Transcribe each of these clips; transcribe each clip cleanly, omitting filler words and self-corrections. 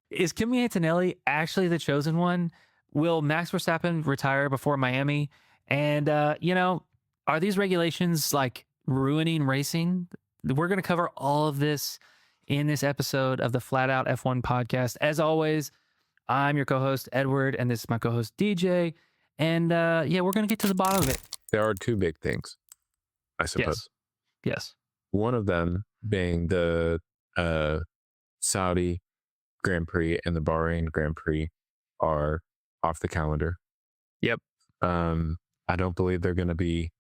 Is Kimi Antonelli actually the chosen one? Will Max Verstappen retire before Miami? And, are these regulations like ruining racing? We're going to cover all of this in this episode of the Flat Out F1 podcast. As always, I'm your co-host, Edward, and this is my co-host, DJ. And we're going to get to the bottom of it. There are two big things, I suppose. Yes. One of them being the Saudi Grand Prix and the Bahrain Grand Prix are off the calendar. Yep. I don't believe they're going to be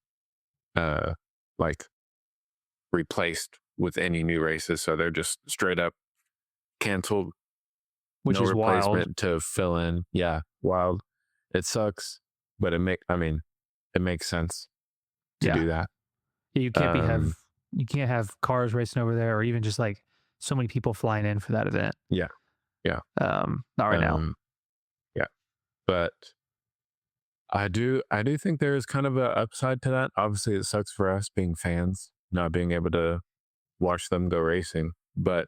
replaced with any new races. So they're just straight up canceled. Which no is replacement wild. to fill in. Yeah, wild. It sucks, but it makes sense to do that. You can't you can't have cars racing over there, or even just like so many people flying in for that event. Yeah. Not right now. Yeah, but I do think there is kind of an upside to that. Obviously, it sucks for us being fans, not being able to watch them go racing. But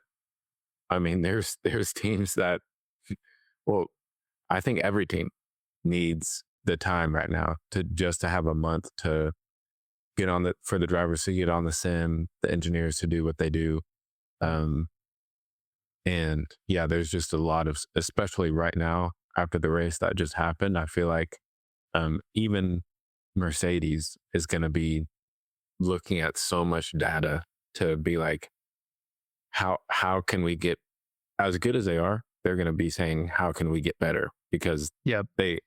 I mean, there's teams that, well, I think every team needs the time right now to have a month to get on for the drivers to get on the sim, the engineers to do what they do. And yeah, there's just a lot of, especially right now after the race that just happened, I feel like even Mercedes is going to be looking at so much data to be like, how can we get as good as they are? They're going to be saying, how can we get better? Because they,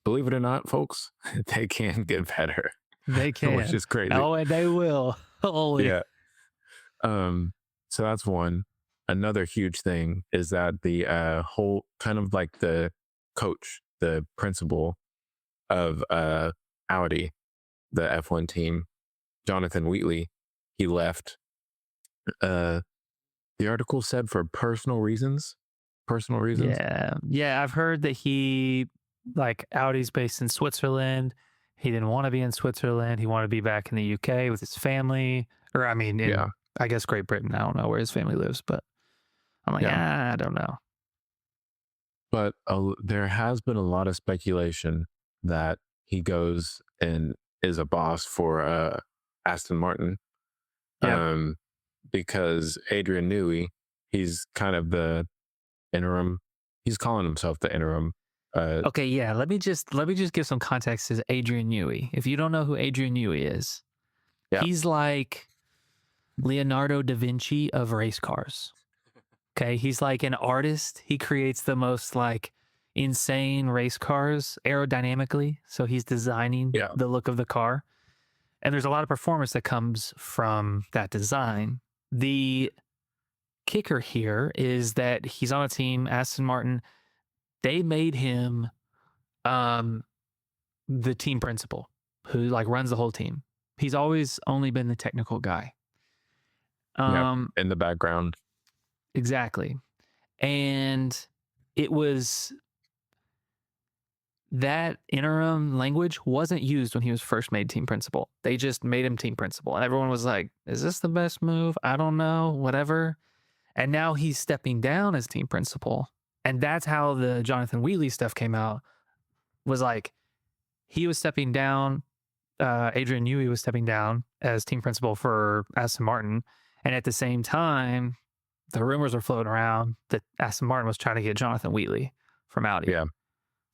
believe it or not, folks, they can get better. They can, which is crazy. Oh, and they will. Yeah. So that's one. Another huge thing is that the whole kind of like the coach, the principal of Audi, the F1 team, Jonathan Wheatley, he left. The article said for personal reasons. Yeah, I've heard that Audi's based in Switzerland. He didn't want to be in Switzerland. He wanted to be back in the UK with his family, or I guess Great Britain. I don't know where his family lives, but I'm like, I don't know. But there has been a lot of speculation that he goes and is a boss for Aston Martin. Because Adrian Newey, he's kind of the interim. He's calling himself the interim. Let me just give some context to Adrian Newey. If you don't know who Adrian Newey is, he's like Leonardo da Vinci of race cars. Okay, he's like an artist. He creates the most like insane race cars aerodynamically. So he's designing the look of the car. And there's a lot of performance that comes from that design. The kicker here is that he's on a team, Aston Martin. They made him the team principal who like runs the whole team. He's always only been the technical guy. In the background. Exactly. And it was that interim language wasn't used when he was first made team principal. They just made him team principal. And everyone was like, is this the best move? I don't know, whatever. And now he's stepping down as team principal. And that's how the Jonathan Wheatley stuff came out, was like, he was stepping down. Adrian Newey was stepping down as team principal for Aston Martin. And at the same time, the rumors were floating around that Aston Martin was trying to get Jonathan Wheatley from Audi. Yeah.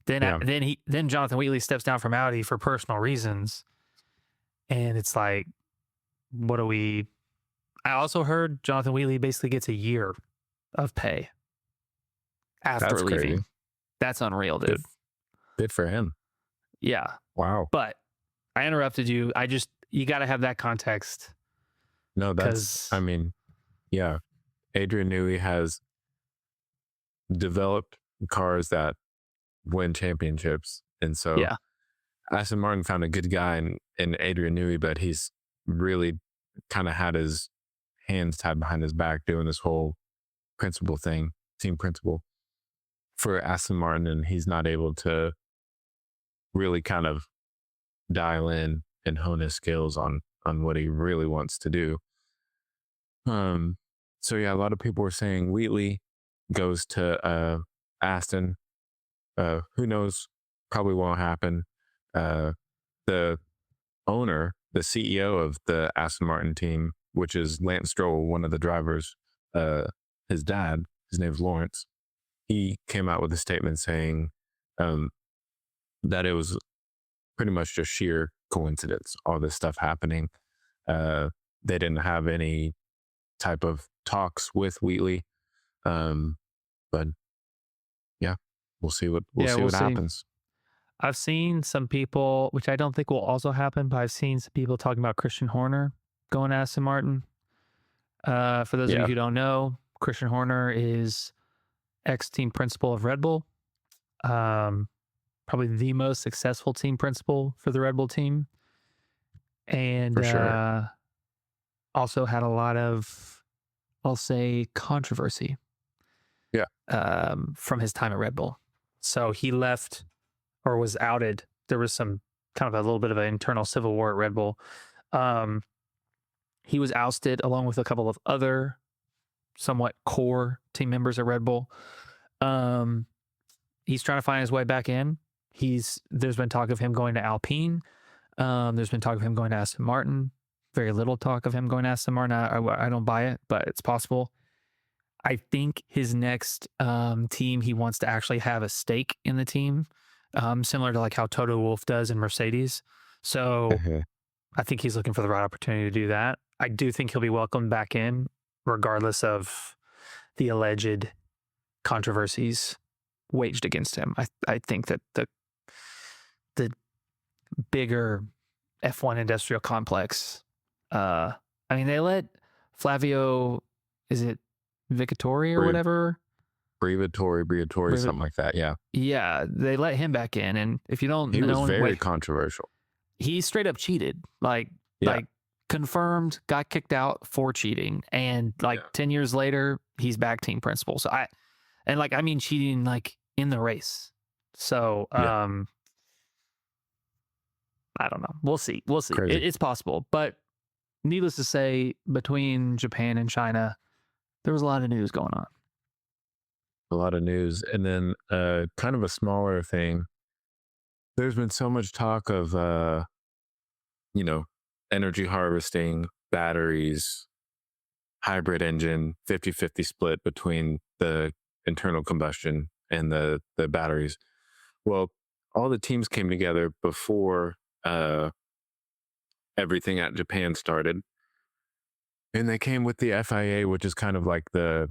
Then Jonathan Wheatley steps down from Audi for personal reasons. And it's like, I also heard Jonathan Wheatley basically gets a year of pay after leaving. Crazy. That's unreal, dude. Good for him. Yeah. Wow. But I interrupted you. You got to have that context. No, Adrian Newey has developed cars that win championships. And so Aston Martin found a good guy in Adrian Newey, but he's really kind of had his hands tied behind his back doing this whole principal thing, team principal for Aston Martin. And he's not able to really kind of dial in and hone his skills on what he really wants to do. So yeah, a lot of people were saying Wheatley goes to Aston, who knows? Probably won't happen. The owner, the CEO of the Aston Martin team, which is Lance Stroll, one of the drivers, his dad, his name's Lawrence, he came out with a statement saying that it was pretty much just sheer coincidence, all this stuff happening. They didn't have any type of talks with Wheatley. But yeah, we'll see what happens. I've seen some people, which I don't think will also happen, but I've seen some people talking about Christian Horner going to Aston Martin. For those of you who don't know, Christian Horner is ex-team principal of Red Bull. Probably the most successful team principal for the Red Bull team. And for sure. Also had a lot of, I'll say, controversy. Yeah. From his time at Red Bull. So he left or was outed. There was some kind of a little bit of an internal civil war at Red Bull. He was ousted along with a couple of other somewhat core team members at Red Bull. He's trying to find his way back in. There's been talk of him going to Alpine. There's been talk of him going to Aston Martin. Very little talk of him going to Aston Martin. I don't buy it, but it's possible. I think his next team, he wants to actually have a stake in the team, similar to like how Toto Wolff does in Mercedes. So I think he's looking for the right opportunity to do that. I do think he'll be welcomed back in, regardless of the alleged controversies waged against him. I think that the bigger F1 industrial complex, I mean, they let Flavio, is it Briatore or whatever? Briatore, something like that. Yeah. Yeah. They let him back in. And if you don't know, he was very controversial. He straight up cheated, like confirmed, got kicked out for cheating. And 10 years later, he's back team principal. So I mean, cheating like in the race. So, I don't know. We'll see. It's possible, but needless to say, between Japan and China, there was a lot of news going on. A lot of news. And then kind of a smaller thing. There's been so much talk of, energy harvesting, batteries, hybrid engine, 50-50 split between the internal combustion and the batteries. Well, all the teams came together before everything at Japan started. And they came with the FIA, which is kind of like the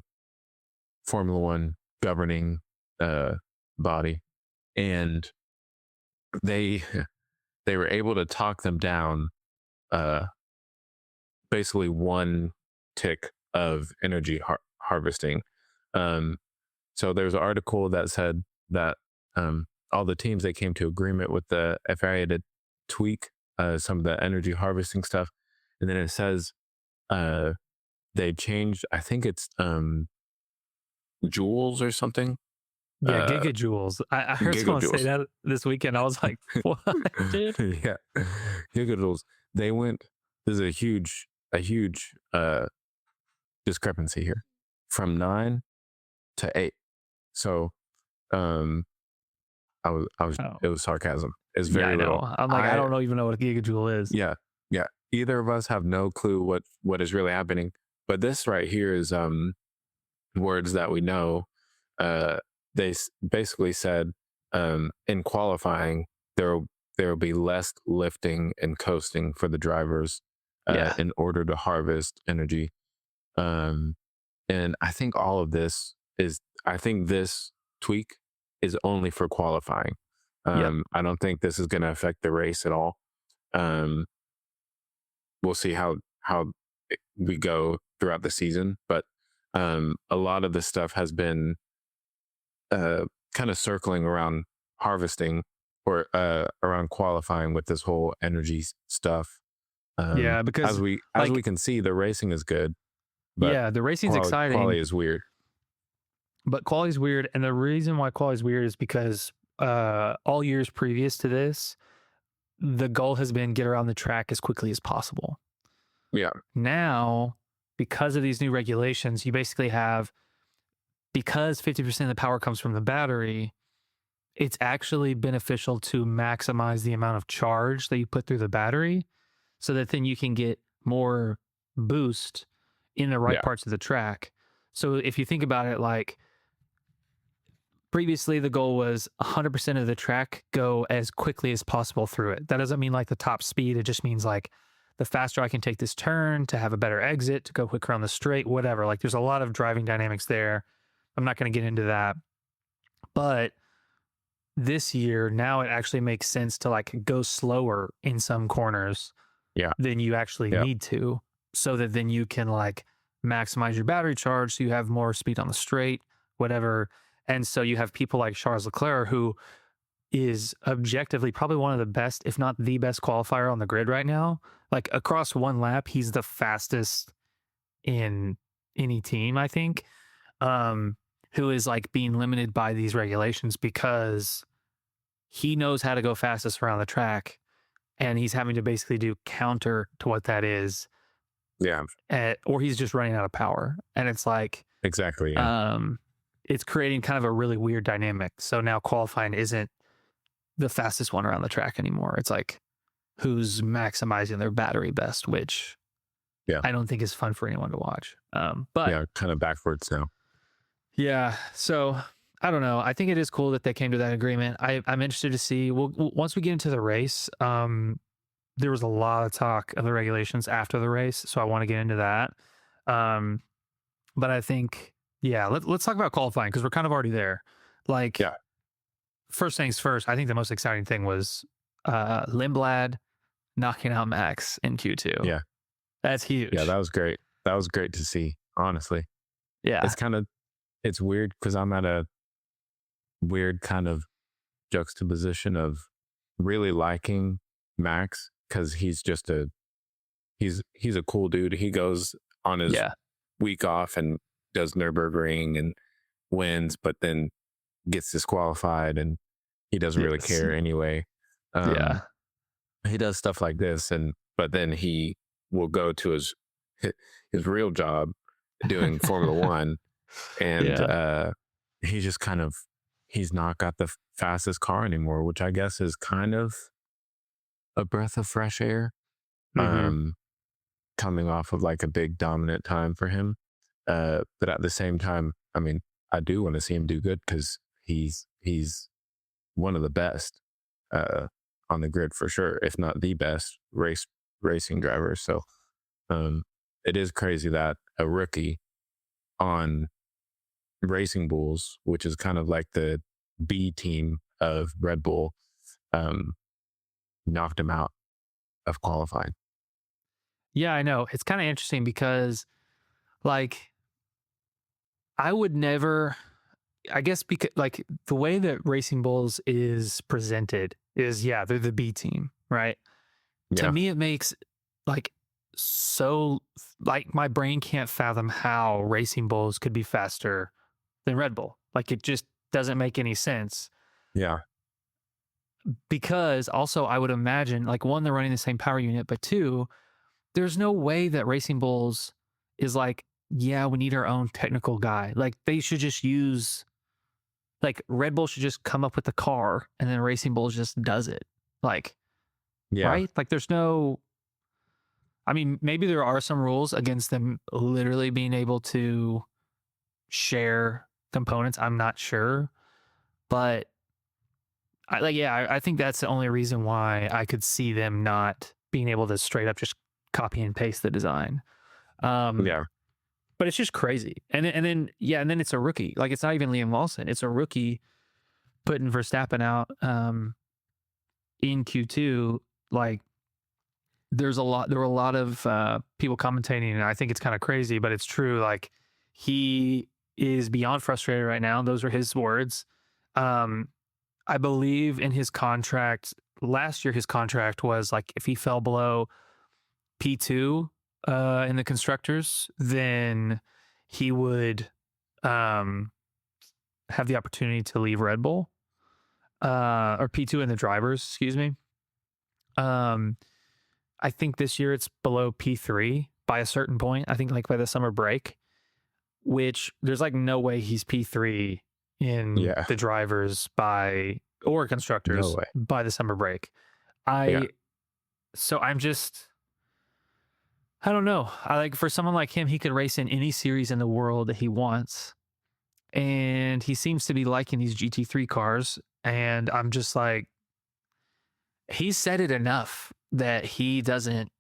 Formula One governing body. And they were able to talk them down basically one tick of energy harvesting. So there's an article that said that all the teams, they came to agreement with the FIA to tweak some of the energy harvesting stuff. And then it says they changed, I think it's joules or something. Yeah, gigajoules. I heard someone say that this weekend. I was like, what, dude? Yeah, gigajoules. They went, there's a huge discrepancy here from 9 to 8. So it was sarcasm. It's very little. I'm like, I don't even know what a gigajoule is. Yeah. Either of us have no clue what is really happening. But this right here is words that we know. They basically said in qualifying there will be less lifting and coasting for the drivers in order to harvest energy. And I think all of this this tweak is only for qualifying. I don't think this is going to affect the race at all. We'll see how we go throughout the season, but a lot of the stuff has been kind of circling around harvesting or around qualifying with this whole energy stuff. Because as we can see, the racing is good. But the racing's exciting. Quality is weird. But quality is weird, and the reason why quality is weird is because all years previous to this, the goal has been get around the track as quickly as possible. Yeah. Now, because of these new regulations, you basically have because 50% of the power comes from the battery, it's actually beneficial to maximize the amount of charge that you put through the battery so that then you can get more boost in the right parts of the track. So if you think about it, like previously the goal was 100% of the track go as quickly as possible through it. That doesn't mean like the top speed. It just means like the faster I can take this turn to have a better exit, to go quicker on the straight, whatever. Like there's a lot of driving dynamics there. I'm not going to get into that. But this year, now it actually makes sense to like go slower in some corners than you actually need to, so that then you can like maximize your battery charge so you have more speed on the straight, whatever. And so you have people like Charles Leclerc, who is objectively probably one of the best, if not the best qualifier on the grid right now. Like across one lap, he's the fastest in any team, I think, who is like being limited by these regulations because he knows how to go fastest around the track, and he's having to basically do counter to what that is. Yeah. Or he's just running out of power. And it's like, exactly. It's creating kind of a really weird dynamic. So now qualifying isn't the fastest one around the track anymore. It's like who's maximizing their battery best, which I don't think is fun for anyone to watch. But kind of backwards now. Yeah. So I don't know. I think it is cool that they came to that agreement. I'm interested to see. Well, once we get into the race, there was a lot of talk of the regulations after the race, so I want to get into that. But I think, let's talk about qualifying because we're kind of already there. Like, first things first, I think the most exciting thing was Lindblad knocking out Max in Q2. Yeah. That's huge. Yeah, that was great. That was great to see, honestly. Yeah. It's weird because I'm at a weird kind of juxtaposition of really liking Max because he's just he's a cool dude. He goes on his week off and does Nürburgring and wins, but then gets disqualified and he doesn't really care anyway. He does stuff like this, but then he will go to his real job doing Formula One, and he just kind of, he's not got the fastest car anymore, which I guess is kind of a breath of fresh air. Coming off of like a big dominant time for him, but at the same time, I mean, I do want to see him do good because he's one of the best on the grid for sure, if not the best racing driver. So it is crazy that a rookie on Racing Bulls, which is kind of like the B team of Red Bull, knocked him out of qualifying. Yeah, I know. It's kind of interesting because, like, I would never, I guess, because, like, the way that Racing Bulls is presented is, they're the B team, right? Yeah. To me, it makes, like, so, like, my brain can't fathom how Racing Bulls could be faster than Red Bull. Like, it just doesn't make any sense. Yeah. Because also, I would imagine, like, one, they're running the same power unit, but two, there's no way that Racing Bulls is like, we need our own technical guy. Like, they should just use, like, Red Bull should just come up with the car and then Racing Bulls just does it. Like, right? Like, there's no, I mean, maybe there are some rules against them literally being able to share components. I'm not sure. But I think that's the only reason why I could see them not being able to straight up just copy and paste the design. But it's just crazy. And then it's a rookie. Like, it's not even Liam Lawson. It's a rookie putting Verstappen out in Q2. Like, there were a lot of people commentating, and I think it's kind of crazy, but it's true. Like, he is beyond frustrated right now. Those are his words. I believe in his contract last year, his contract was like, if he fell below P2 in the constructors, then he would have the opportunity to leave Red Bull, or P2 in the drivers, excuse me. I think this year it's below P3 by a certain point. I think like by the summer break. which there's like no way he's P3 in the drivers or constructors by the summer break. So I'm just, I don't know. I like, for someone like him, he could race in any series in the world that he wants. And he seems to be liking these GT3 cars. And I'm just like, he's said it enough that he doesn't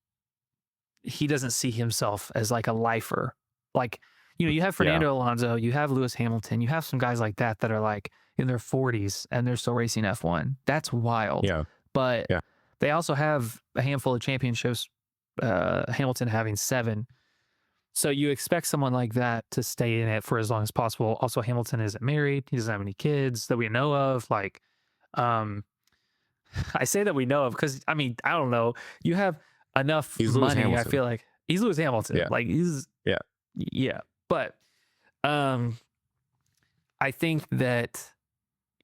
see himself as like a lifer. Like, you know, you have Fernando Alonso, you have Lewis Hamilton, you have some guys like that are like in their 40s and they're still racing F1. That's wild. Yeah. But they also have a handful of championships, Hamilton having 7. So you expect someone like that to stay in it for as long as possible. Also, Hamilton isn't married. He doesn't have any kids that we know of. Like, I say that we know of because, I mean, I don't know. You have enough money, I feel like. He's Lewis Hamilton. Yeah. Like, he's... Yeah. But I think that,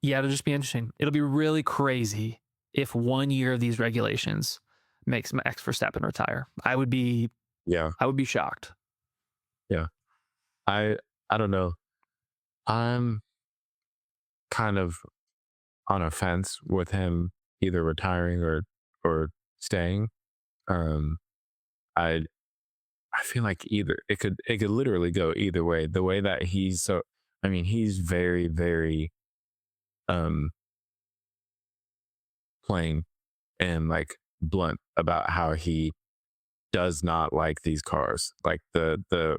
it'll just be interesting. It'll be really crazy if 1 year of these regulations makes Max Verstappen retire. I would be shocked. Yeah. I don't know. I'm kind of on a fence with him either retiring or staying. I feel like it could literally go either way. The way that he's very, very plain and like blunt about how he does not like these cars, like the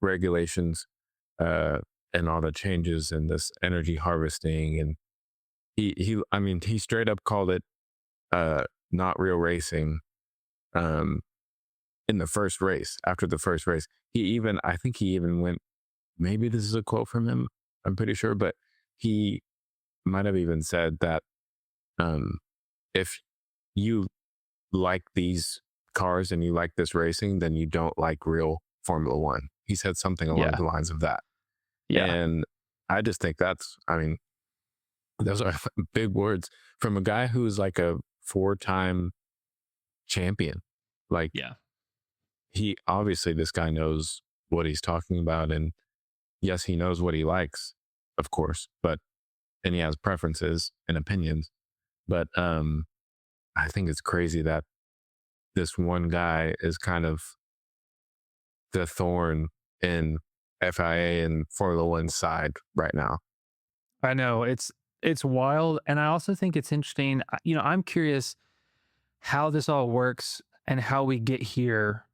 regulations and all the changes in this energy harvesting. And he straight up called it not real racing in the first race. After the first race, I think he even went, maybe this is a quote from him, I'm pretty sure, but he might have even said that if you like these cars and you like this racing, then you don't like real Formula One. He said something along the lines of that. Yeah. And I just think those are big words from a guy who's like a 4-time champion. Like, he obviously, this guy knows what he's talking about. And yes, he knows what he likes, of course, and he has preferences and opinions. But I think it's crazy that this one guy is kind of the thorn in FIA and Formula One side right now. I know it's wild. And I also think it's interesting. You know, I'm curious how this all works and how we get here,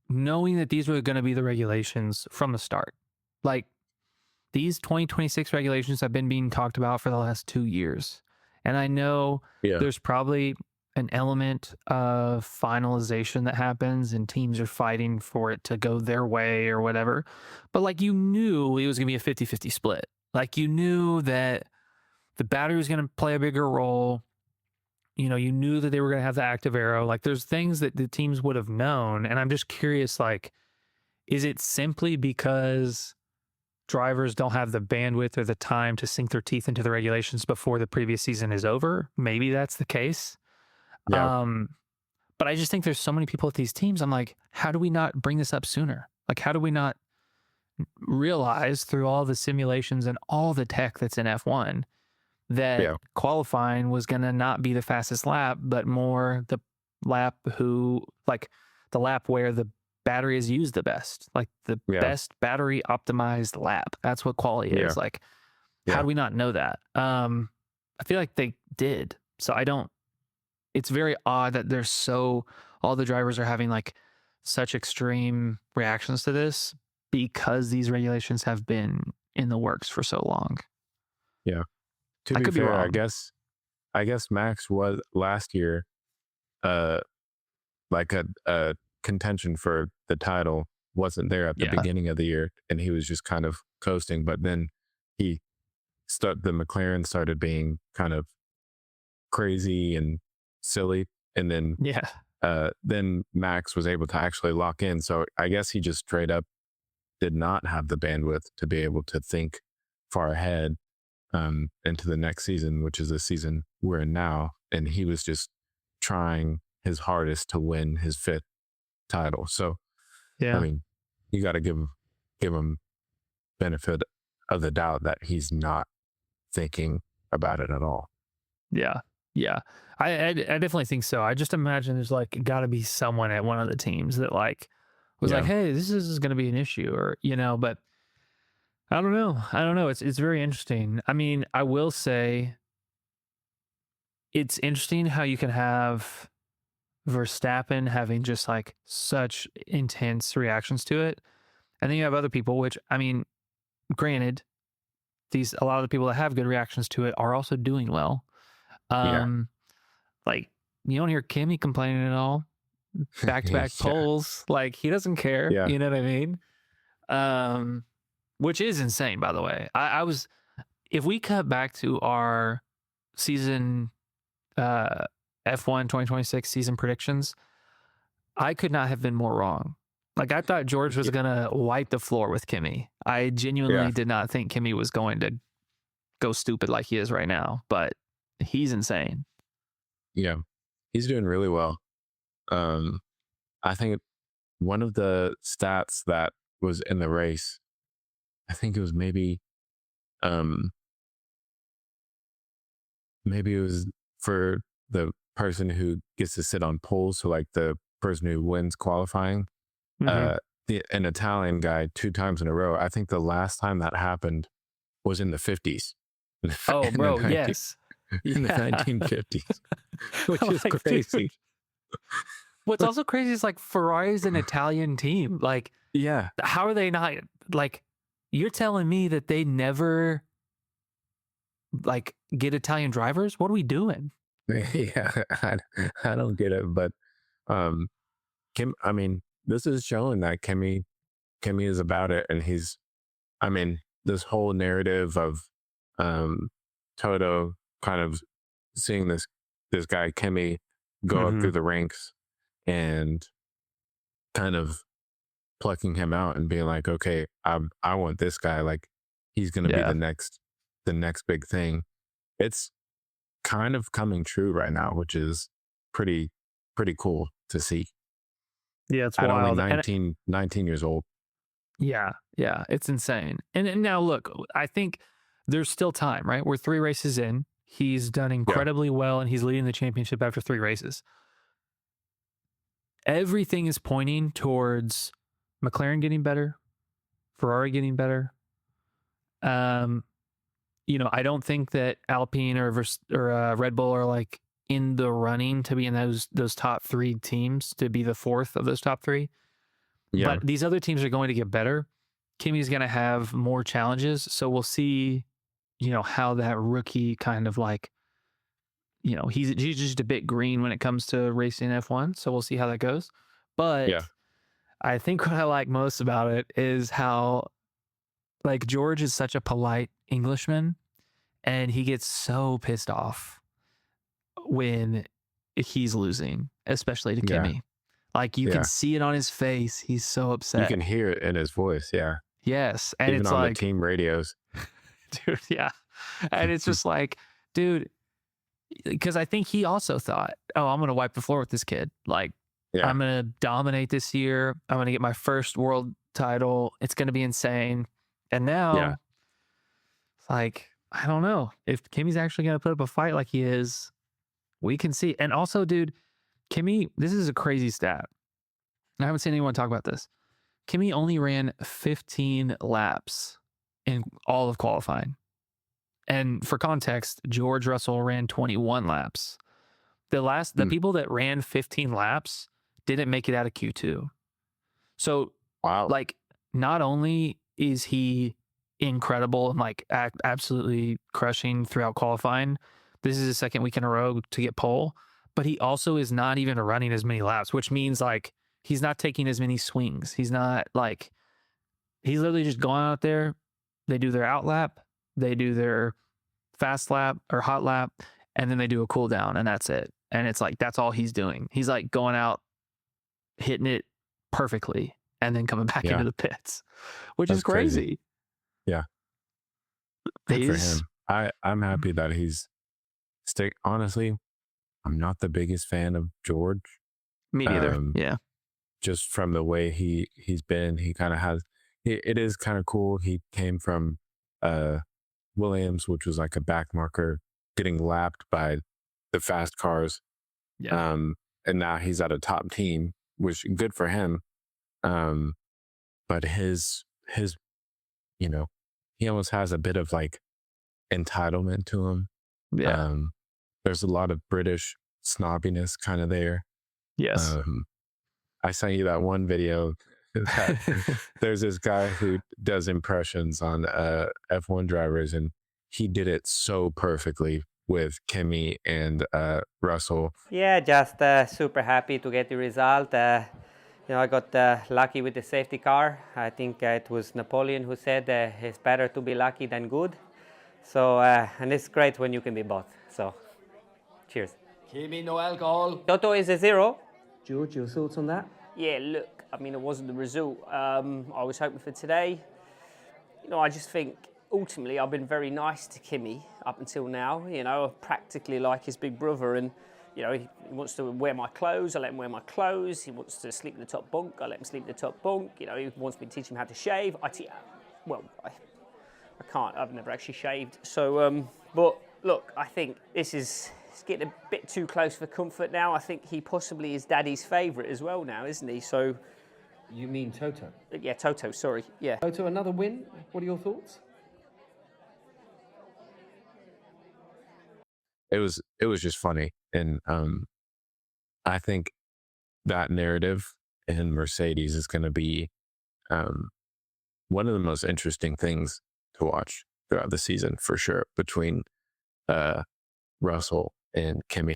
knowing that these were going to be the regulations from the start. Like, these 2026 regulations have been being talked about for the last 2 years. And I know there's probably an element of finalization that happens and teams are fighting for it to go their way or whatever. But like, you knew it was going to be a 50-50 split. Like, you knew that the battery was going to play a bigger role. You know, you knew that they were going to have the active aero. Like, there's things that the teams would have known. And I'm just curious, like, is it simply because drivers don't have the bandwidth or the time to sink their teeth into the regulations before the previous season is over? Maybe that's the case. Yeah. But I just think there's so many people at these teams. I'm like, how do we not bring this up sooner? Like, how do we not realize through all the simulations and all the tech that's in F1 that qualifying was going to not be the fastest lap, but more the lap where the battery is used the best, like the best battery optimized lap. That's what quality is. Like, how do we not know that? I feel like they did. So it's very odd that all the drivers are having like such extreme reactions to this because these regulations have been in the works for so long. Yeah. To be fair, I guess Max was last year, like a contention for the title wasn't there at the beginning of the year, and he was just kind of coasting. But then the McLaren started being kind of crazy and silly, and then then Max was able to actually lock in. So I guess he just straight up did not have the bandwidth to be able to think far ahead into the next season, which is the season we're in now. And he was just trying his hardest to win his 5th title. So, I mean, you got to give give him benefit of the doubt that he's not thinking about it at all. Yeah. I definitely think so. I just imagine there's like got to be someone at one of the teams that like was like, hey, this is going to be an issue, or but I don't know. It's very interesting. I mean, I will say it's interesting how you can have Verstappen having just like such intense reactions to it, and then you have other people, which I mean, granted, a lot of the people that have good reactions to it are also doing well. Like you don't hear Kimi complaining at all. Back-to-back poles, like he doesn't care. You know what I mean? Which is insane, by the way. I was, if we cut back to our season F1 2026 season predictions, I could not have been more wrong. Like I thought George was gonna wipe the floor with Kimi. I genuinely did not think Kimi was going to go stupid like he is right now, but he's insane. Yeah, he's doing really well. I think one of the stats that was in the race, I think it was maybe it was for the person who gets to sit on poles, so like the person who wins qualifying, an Italian guy 2 times in a row. I think the last time that happened was in the 50s. Oh, bro, yes. In the 1950s, which is crazy. Dude. What's also crazy is like Ferrari's an Italian team. Like, how are they not like? You're telling me that they never like get Italian drivers? What are we doing? Yeah, I don't get it. But Kim, I mean, this is showing that Kimi is about it, and he's, I mean, this whole narrative of Toto kind of seeing this guy Kimi go up through the ranks and kind of plucking him out and being like, okay, I want this guy, like he's gonna be the next big thing. It's kind of coming true right now, which is pretty cool to see. Yeah, it's at wild. Only 19 years old. Yeah, it's insane. And now look, I think there's still time, right? We're 3 races in. He's done incredibly well, and he's leading the championship after 3 races. Everything is pointing towards McLaren getting better, Ferrari getting better. I don't think that Alpine or Red Bull are like in the running to be in those top 3 teams, to be the 4th of those top 3. Yeah. But these other teams are going to get better. Kimi's going to have more challenges, so we'll see, how that rookie kind of like, he's just a bit green when it comes to racing F1, so we'll see how that goes. But I think what I like most about it is how, like, George is such a polite Englishman, and he gets so pissed off when he's losing, especially to Kimi. Like, you can see it on his face. He's so upset. You can hear it in his voice. Yeah. Yes. And even it's on like, the team radios. Dude, yeah. And it's just like, dude, because I think he also thought, oh, I'm going to wipe the floor with this kid. Like, I'm going to dominate this year. I'm going to get my first world title. It's going to be insane. And now, it's like, I don't know. If Kimi's actually going to put up a fight like he is, we can see. And also, dude, Kimi, this is a crazy stat. I haven't seen anyone talk about this. Kimi only ran 15 laps in all of qualifying. And for context, George Russell ran 21 laps. The people that ran 15 laps didn't make it out of Q2. So, like, not only is he incredible and like absolutely crushing throughout qualifying, this is his 2nd week in a row to get pole, but he also is not even running as many laps, which means like he's not taking as many swings. He's not like, he's literally just going out there. They do their out lap, they do their fast lap or hot lap, and then they do a cool down, and that's it. And it's like, that's all he's doing. He's like going out, hitting it perfectly, and then coming back into the pits, which is crazy. Yeah. Good for him. I'm happy that he's honestly, I'm not the biggest fan of George. Me neither. Yeah. Just from the way he's been, he kind of has, it is kind of cool. He came from Williams, which was like a back marker, getting lapped by the fast cars. Yeah. And now he's at a top team, which good for him. But his, you know, he almost has a bit of like entitlement to him. Yeah. There's a lot of British snobbiness kind of there. Yes. I sent you that one video that there's this guy who does impressions on F1 drivers, and he did it so perfectly with Kimi and Russell. Yeah, just super happy to get the result. I got lucky with the safety car. I think it was Napoleon who said it's better to be lucky than good. So, and it's great when you can be both. So, cheers. Kimi, no alcohol. Toto is a 0. George, your thoughts on that? Yeah, look, I mean, it wasn't the result I was hoping for today. I just think ultimately I've been very nice to Kimi up until now. Practically like his big brother, and he wants to wear my clothes, I let him wear my clothes. He wants to sleep in the top bunk, I let him sleep in the top bunk. He wants me to teach him how to shave. I can't. I've never actually shaved. So, but look, I think it's getting a bit too close for comfort now. I think he possibly is Daddy's favourite as well now, isn't he? So, You mean Toto? yeah, Toto. Sorry, yeah. Toto, another win. What are your thoughts? It was just funny, and I think that narrative in Mercedes is going to be one of the most interesting things to watch throughout the season for sure, between Russell and Kimi.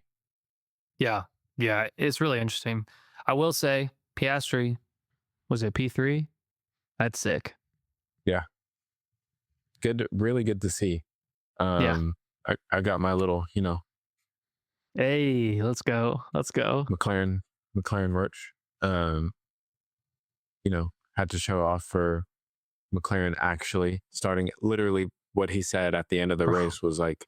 Yeah. It's really interesting. I will say, Piastri, was it P3? That's sick. Yeah, good, really good to see. Yeah. I got my little, Hey, let's go. McLaren merch. Had to show off for McLaren actually starting. Literally, what he said at the end of the race was like,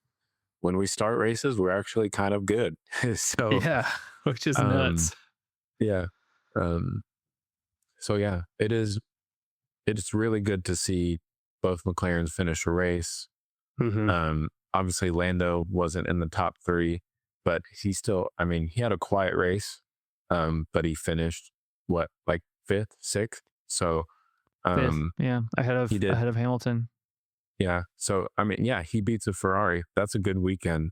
"When we start races, we're actually kind of good." So Yeah, which is nuts. Yeah. So yeah, it's really good to see both McLarens finish a race. Obviously Lando wasn't in the top 3, but he still, he had a quiet race, but he finished like 5th, 6th. So, 5th, yeah, ahead of Hamilton. Yeah. So, he beats a Ferrari. That's a good weekend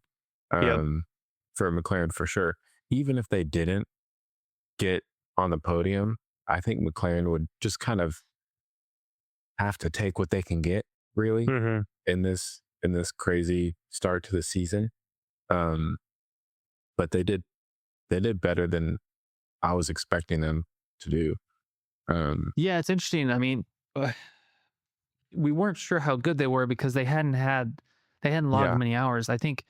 for McLaren for sure. Even if they didn't get on the podium, I think McLaren would just kind of have to take what they can get, really, in this crazy start to the season. But they did better than I was expecting them to do. Yeah, it's interesting. We weren't sure how good they were because they hadn't logged many hours. I think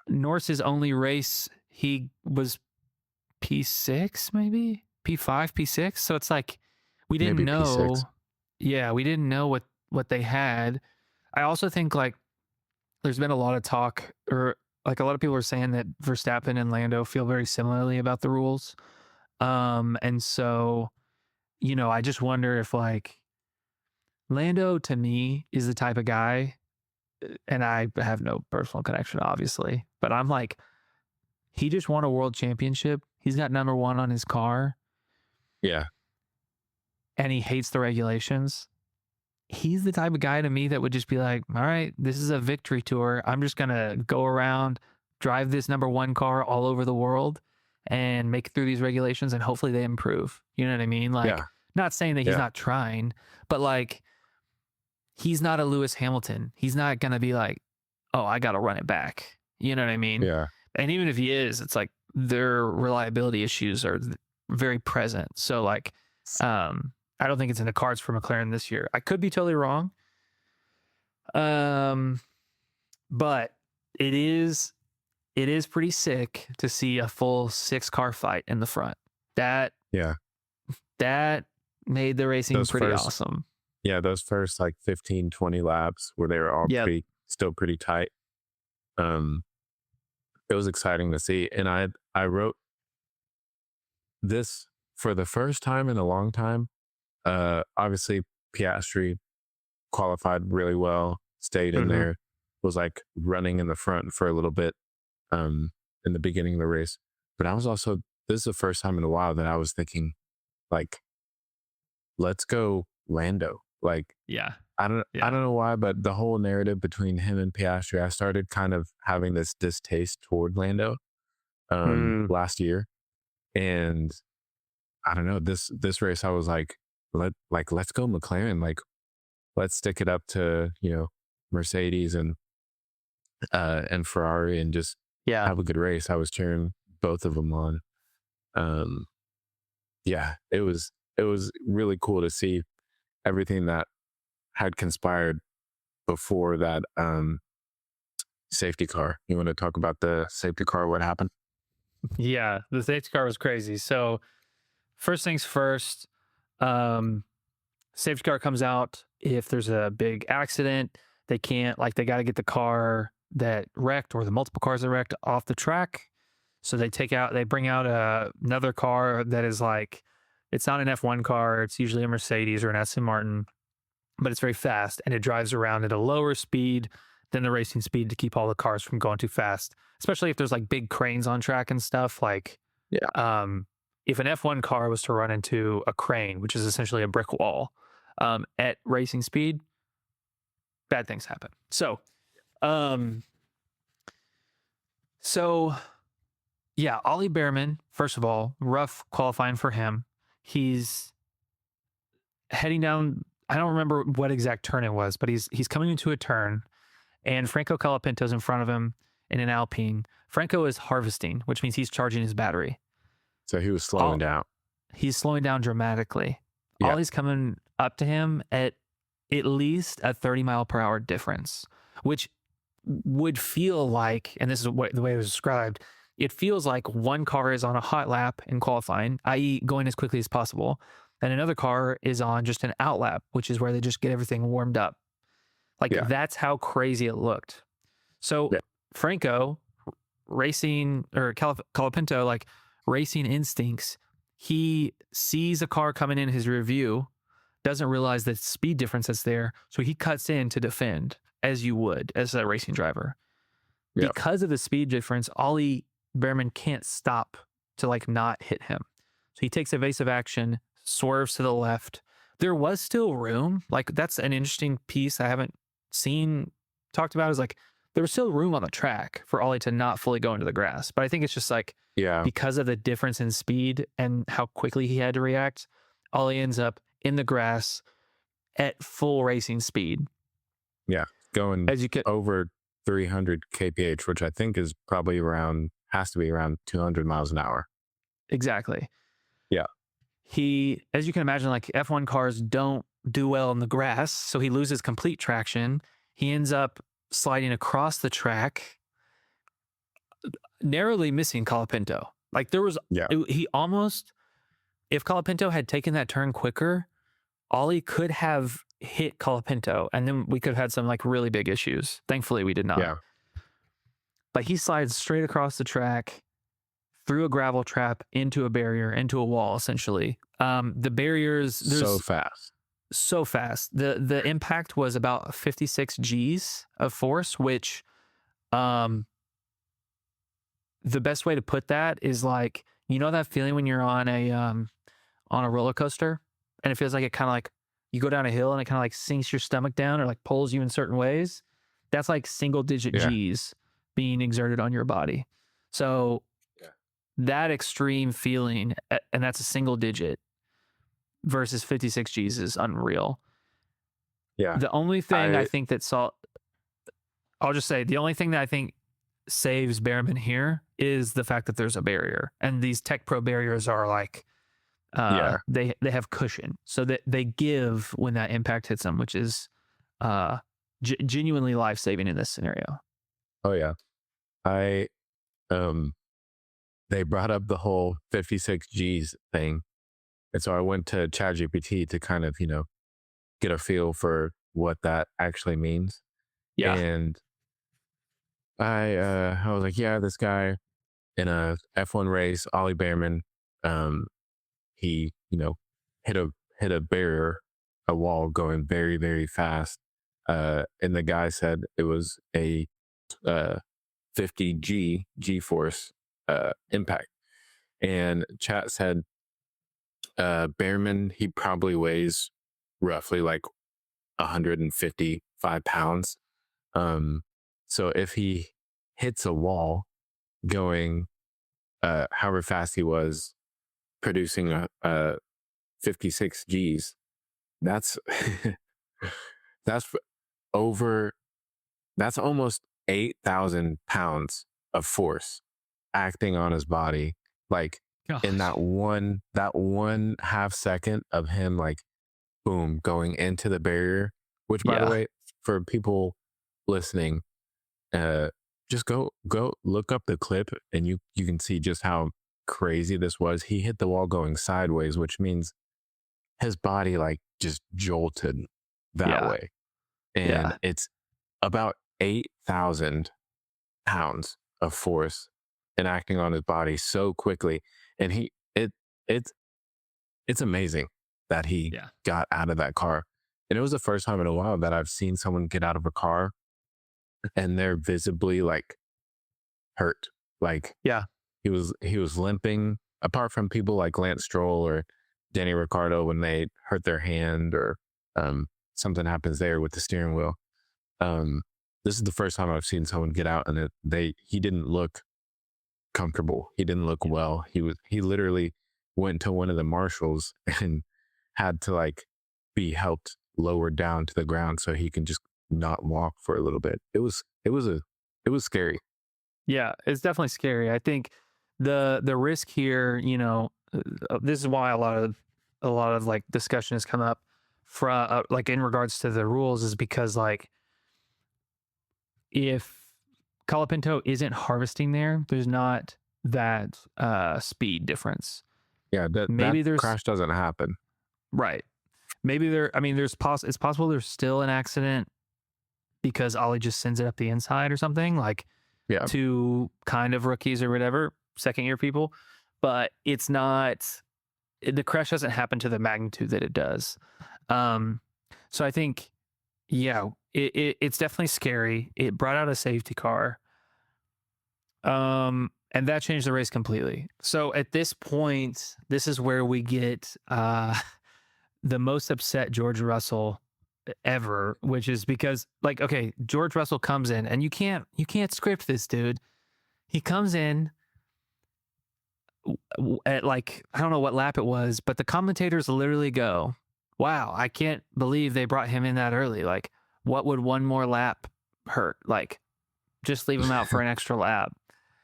Norris's only race, he was P6, maybe P5, P6. So it's like we didn't Maybe know. P6. Yeah, we didn't know what they had. I also think like there's been a lot of talk, or like a lot of people are saying that Verstappen and Lando feel very similarly about the rules. And so, I just wonder if like Lando to me is the type of guy, and I have no personal connection, obviously, but I'm like, he just won a world championship. He's got number 1 on his car. Yeah. And he hates the regulations. He's the type of guy to me that would just be like, all right, this is a victory tour. I'm just going to go around, drive this number 1 car all over the world and make it through these regulations, and hopefully they improve. You know what I mean? Like, not saying that he's not trying, but like, he's not a Lewis Hamilton. He's not going to be like, oh, I got to run it back. You know what I mean? Yeah. And even if he is, it's like their reliability issues are very present. So like, I don't think it's in the cards for McLaren this year. I could be totally wrong. But it is pretty sick to see a full 6-car fight in the front. That made the racing pretty awesome. Yeah, those first like 15, 20 laps where they were all still pretty tight. It was exciting to see. And I wrote this for the first time in a long time. Obviously Piastri qualified really well, stayed in there, was like running in the front for a little bit in the beginning of the race. But I was also, this is the first time in a while that I was thinking, like, let's go Lando. Like, Yeah. I don't know why, but the whole narrative between him and Piastri, I started kind of having this distaste toward Lando last year. And I don't know, this race I was like, let's go McLaren. Like, let's stick it up to, you know, Mercedes and Ferrari and just have a good race. I was cheering both of them on. Yeah, it was really cool to see everything that had conspired before that safety car. You want to talk about the safety car, what happened? Yeah, the safety car was crazy. So first things first, safety car comes out. If there's a big accident, they can't, like, they got to get the car that wrecked or the multiple cars that wrecked off the track. So they bring out another car that is like, it's not an F1 car. It's usually a Mercedes or an Aston Martin, but it's very fast and it drives around at a lower speed than the racing speed to keep all the cars from going too fast, especially if there's like big cranes on track and stuff. Like, if an F1 car was to run into a crane, which is essentially a brick wall, at racing speed, bad things happen. So yeah, Ollie Bearman, first of all, rough qualifying for him. He's heading down, I don't remember what exact turn it was, but he's coming into a turn, and Franco Colapinto's in front of him in an Alpine. Franco is harvesting, which means he's charging his battery. So he was slowing down. He's slowing down dramatically. Yeah. Ollie's coming up to him at least a 30-mile-per-hour difference, which would feel like, and this is the way it was described, it feels like one car is on a hot lap in qualifying, i.e. going as quickly as possible, and another car is on just an out lap, which is where they just get everything warmed up. Like, that's how crazy it looked. So Franco racing, or Colapinto, like, racing instincts, he sees a car coming in his rear view, doesn't realize the speed difference that's there, so he cuts in to defend, as you would as a racing driver. Because of the speed difference, Ollie Bearman can't stop to, like, not hit him. So he takes evasive action, swerves to the left. There was still room. Like, that's an interesting piece I haven't seen talked about, is like, there was still room on the track for Ollie to not fully go into the grass. But I think it's just like, because of the difference in speed and how quickly he had to react, Ollie ends up in the grass at full racing speed. Yeah. Going over 300 kph, which I think is probably has to be around 200 miles an hour. Exactly. Yeah. He, as you can imagine, like, F1 cars don't do well in the grass, so he loses complete traction. He ends up sliding across the track, narrowly missing Colapinto. Like, there was, he almost, if Colapinto had taken that turn quicker, Ollie could have hit Colapinto, and then we could have had some, like, really big issues. Thankfully, we did not. Yeah. But he slides straight across the track, through a gravel trap, into a barrier, into a wall, essentially. The barriers, so fast. The impact was about 56 Gs of force, which, the best way to put that is, like, you know that feeling when you're on a roller coaster, and it feels like it kind of, like, you go down a hill and it kind of, like, sinks your stomach down or, like, pulls you in certain ways. That's like single digit Gs being exerted on your body. So that extreme feeling, and that's a single digit versus 56 Gs, is unreal. Yeah. The only thing I think that I'll just say, the only thing that I think saves Bearman here is the fact that there's a barrier, and these Tech Pro barriers are like, they have cushion, so that they give when that impact hits them, which is genuinely life-saving in this scenario. Oh yeah. They brought up the whole 56 Gs thing, and so I went to ChatGPT to kind of, get a feel for what that actually means. And I was like, this guy in a F1 race, Ollie Bearman, he, hit a barrier a wall going very, very fast. And the guy said it was a 50 G-force impact. And chat said Bearman, he probably weighs roughly like 155 pounds. So if he hits a wall going however fast he was producing a 56 Gs, that's that's over, that's almost 8,000 pounds of force acting on his body, like in that one half second of him like boom going into the barrier. Which, by the way, for people listening, just go look up the clip and you can see just how crazy this was. He hit the wall going sideways, which means his body like just jolted that way. And it's about 8,000 pounds of force enacting on his body so quickly. And it's amazing that he got out of that car. And it was the first time in a while that I've seen someone get out of a car and they're visibly like hurt. Like he was limping, apart from people like Lance Stroll or Danny Ricciardo when they hurt their hand or something happens there with the steering wheel. This is the first time I've seen someone get out and he didn't look comfortable. He didn't look well. He literally went to one of the marshals and had to like be helped lower down to the ground so he can just not walk for a little bit. It was scary. Yeah, it's definitely scary. I think the risk here, you know, this is why a lot of like discussion has come up from like in regards to the rules, is because like if Colapinto isn't harvesting there's not that speed difference. Yeah, that crash doesn't happen. Right. Maybe it's possible there's still an accident because Ollie just sends it up the inside or something, like to kind of rookies or whatever, second year people, but it's not, the crash doesn't happen to the magnitude that it does. So I think, it's definitely scary. It brought out a safety car. And that changed the race completely. So at this point, this is where we get the most upset George Russell ever, which is because like, okay, George Russell comes in and you can't script this dude. He comes in at like, I don't know what lap it was, but the commentators literally go, wow, I can't believe they brought him in that early. Like, what would one more lap hurt? Like, just leave him out for an extra lap.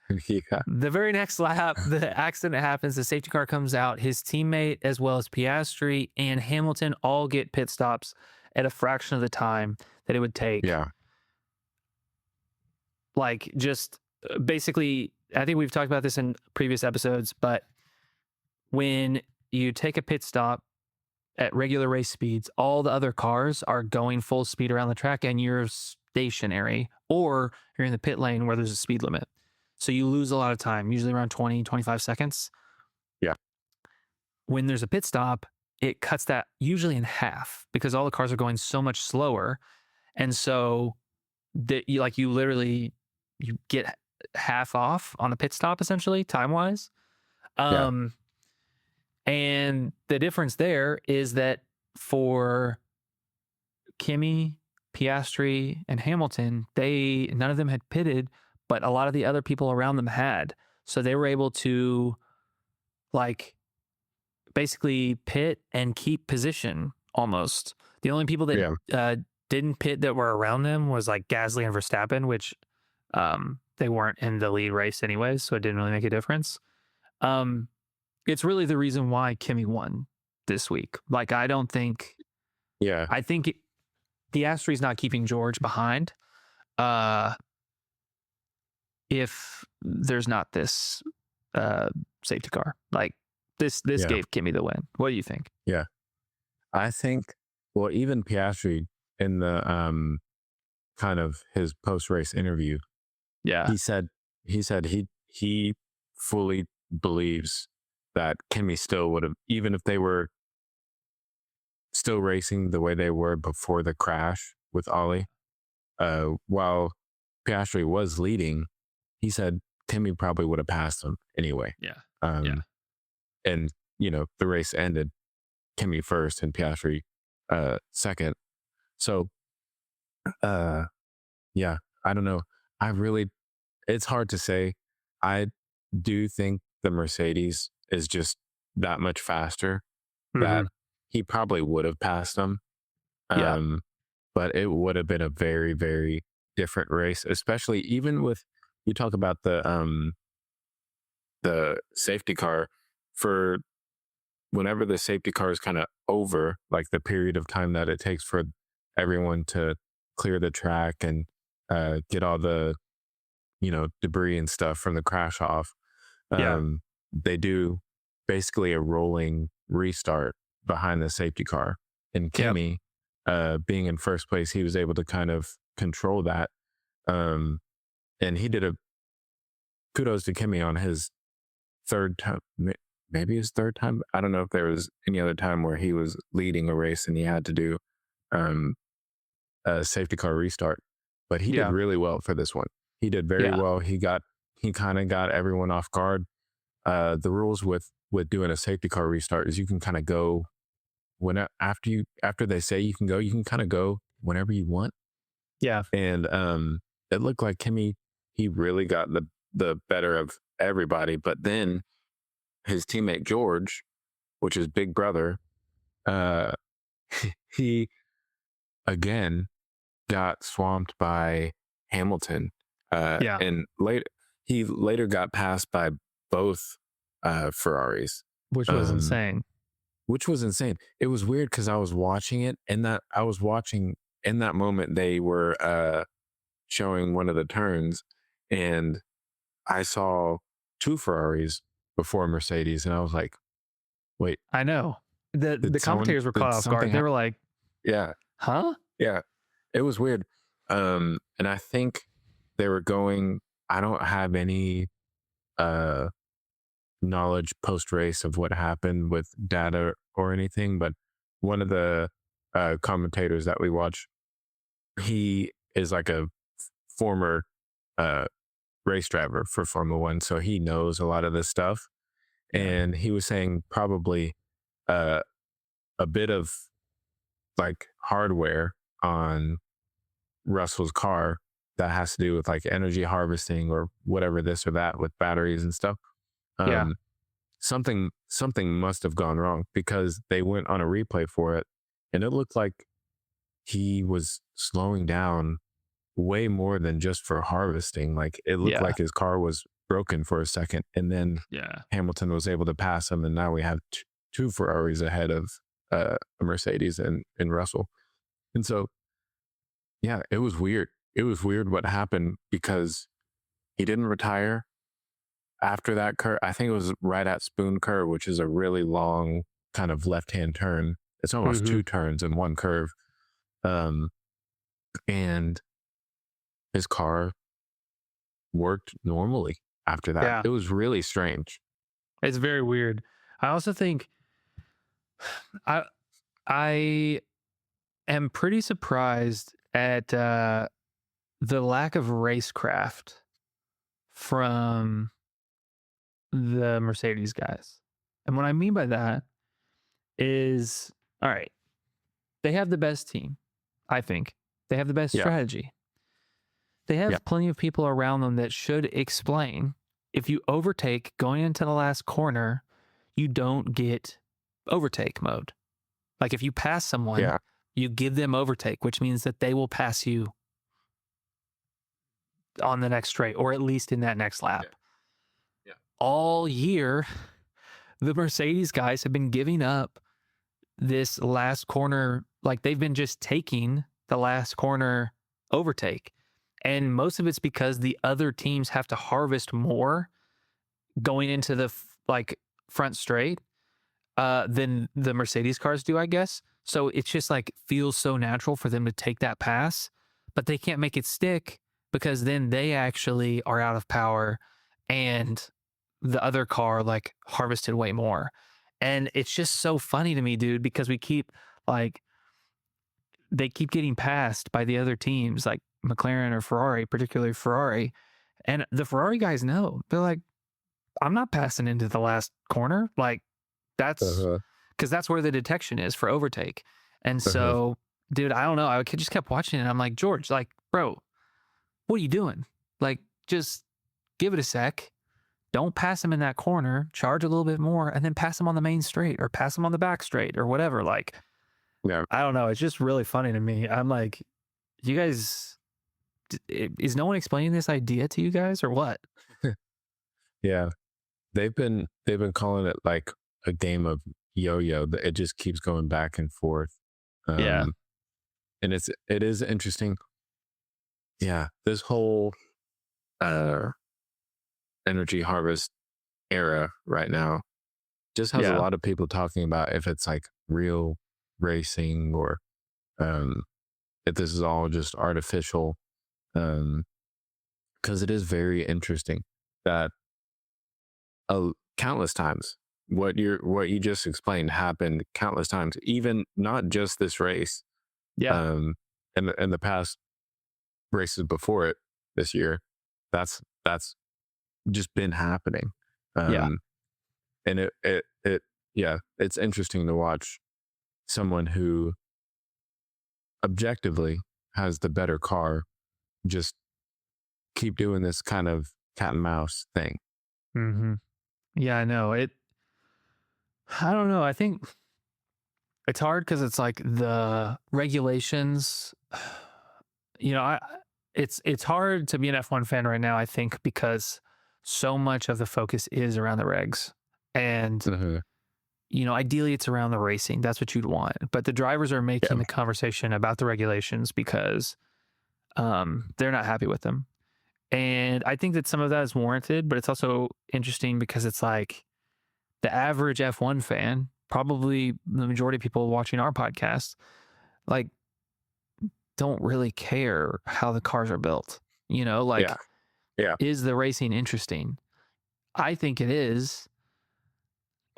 The very next lap, the accident happens. The safety car comes out. His teammate, as well as Piastri and Hamilton, all get pit stops at a fraction of the time that it would take. Yeah. Like, just basically, I think we've talked about this in previous episodes, but when you take a pit stop at regular race speeds, all the other cars are going full speed around the track and you're stationary, or you're in the pit lane where there's a speed limit. So you lose a lot of time, usually around 20, 25 seconds. Yeah. When there's a pit stop, it cuts that usually in half because all the cars are going so much slower. And so that you literally get half off on the pit stop, essentially, time-wise. And the difference there is that for Kimi, Piastri, and Hamilton, none of them had pitted, but a lot of the other people around them had. So they were able to like basically pit and keep position almost. The only people that didn't pit that were around them was like Gasly and Verstappen, which they weren't in the lead race anyways, so it didn't really make a difference. It's really the reason why Kimi won this week. Like, I don't think... Yeah. I think Piastri's not keeping George behind if there's not this safety car. Like, this gave Kimi the win. What do you think? Yeah. I think, well, even Piastri in the kind of his post-race interview, he said he fully believes that Kimi still would have, even if they were still racing the way they were before the crash with Ollie. While Piastri was leading, he said Kimi probably would have passed him anyway. Yeah. And, the race ended Kimi first and Piastri second. So, yeah, I don't know. It's hard to say. I do think the Mercedes is just that much faster that he probably would have passed them. But it would have been a very, very different race, especially even with, you talk about the safety car. For whenever the safety car is kind of over, like the period of time that it takes for everyone to clear the track and get all the, debris and stuff from the crash off, they do basically a rolling restart behind the safety car. And Kimi, being in first place, he was able to kind of control that. And he did kudos to Kimi on his third time, maybe his third time. I don't know if there was any other time where he was leading a race and he had to do a safety car restart, but he did really well for this one. He did very well. He kind of got everyone off guard. The rules with doing a safety car restart is you can kind of go after they say you can kind of go whenever you want. Yeah. And it looked like Kimi, he really got the better of everybody, but then his teammate George, which is big brother, he again got swamped by Hamilton. And he later got passed by both Ferraris, which was insane. It was weird because I was watching it, and in that moment they were showing one of the turns, and I saw two Ferraris before Mercedes, and I was like, wait. I know. The commentators were caught off guard. They were like, huh? Yeah. It was weird. And I think they were going, I don't have any knowledge post-race of what happened with data or anything, but one of the commentators that we watch, he is like a former race driver for Formula One, so he knows a lot of this stuff. And he was saying probably a bit of like hardware on Russell's car that has to do with like energy harvesting or whatever, this or that, with batteries and stuff. Something must have gone wrong, because they went on a replay for it and it looked like he was slowing down way more than just for harvesting. Like it looked like his car was broken for a second, and then Hamilton was able to pass him, and now we have two Ferraris ahead of a Mercedes and Russell. And so it was weird. It was weird what happened, because he didn't retire after that curve. I think it was right at Spoon Curve, which is a really long kind of left-hand turn. It's almost two turns in one curve. And his car worked normally after that. It was really strange. It's very weird. I also think I am pretty surprised at the lack of racecraft from the Mercedes guys. And what I mean by that is, all right, they have the best team, I think. They have the best strategy. They have plenty of people around them that should explain, if you overtake going into the last corner, you don't get overtake mode. Like if you pass someone, you give them overtake, which means that they will pass you on the next straight, or at least in that next lap. All year, the Mercedes guys have been giving up this last corner. Like they've been just taking the last corner overtake. And most of it's because the other teams have to harvest more going into the front straight than the Mercedes cars do, I guess. So it's just like feels so natural for them to take that pass, but they can't make it stick, because then they actually are out of power and the other car like harvested way more. And it's just so funny to me, dude, because we keep Like, they keep getting passed by the other teams, like McLaren or Ferrari, particularly Ferrari. And the Ferrari guys know. They're like, I'm not passing into the last corner. Like, that's because that's where the detection is for overtake. And so, dude, I don't know. I just kept watching it. And I'm like, George, like, bro, what are you doing? Like, just give it a sec. Don't pass him in that corner. Charge a little bit more, and then pass him on the main straight or pass him on the back straight or whatever. Like, Yeah. I don't know. It's just really funny to me. I'm like, you guys, is no one explaining this idea to you guys or what? Yeah. They've been calling it like a game of yo-yo. It just keeps going back and forth. Yeah. And it is interesting. Yeah. This whole energy harvest era right now just has a lot of people talking about if it's like real racing or if this is all just artificial, because it is very interesting that countless times what you just explained happened countless times, even not just this race, in the past races before it this year. That's just been happening. And it's interesting to watch someone who objectively has the better car just keep doing this kind of cat and mouse thing. Mm-hmm. Yeah, I know it. I don't know. I think it's hard because it's like the regulations. It's hard to be an F1 fan right now, I think, because so much of the focus is around the regs. And, ideally it's around the racing. That's what you'd want. But the drivers are making the conversation about the regulations because they're not happy with them. And I think that some of that is warranted, but it's also interesting because it's like the average F1 fan, probably the majority of people watching our podcast, like, don't really care how the cars are built. Is the racing interesting? I think it is.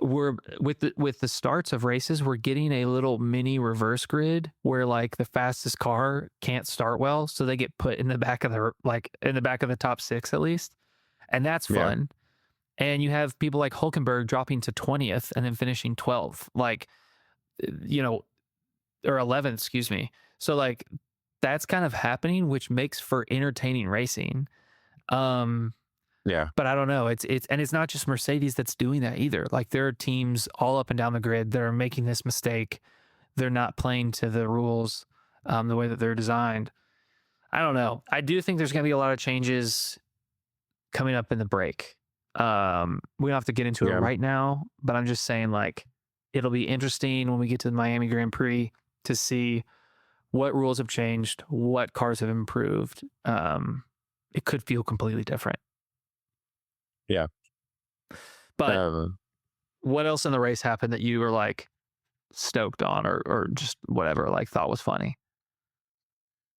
We're with the starts of races, we're getting a little mini reverse grid where like the fastest car can't start well, so they get put in the back of the top 6 at least, and that's fun. And you have people like Hulkenberg dropping to 20th and then finishing 12th, or 11th, excuse me. So like that's kind of happening, which makes for entertaining racing. But I don't know. It's not just Mercedes that's doing that either. Like there are teams all up and down the grid that are making this mistake. They're not playing to the rules the way that they're designed. I don't know. I do think there's going to be a lot of changes coming up in the break. We don't have to get into it right now, but I'm just saying like it'll be interesting when we get to the Miami Grand Prix to see what rules have changed, what cars have improved. It could feel completely different. Yeah. But what else in the race happened that you were like stoked on or just whatever, like thought was funny?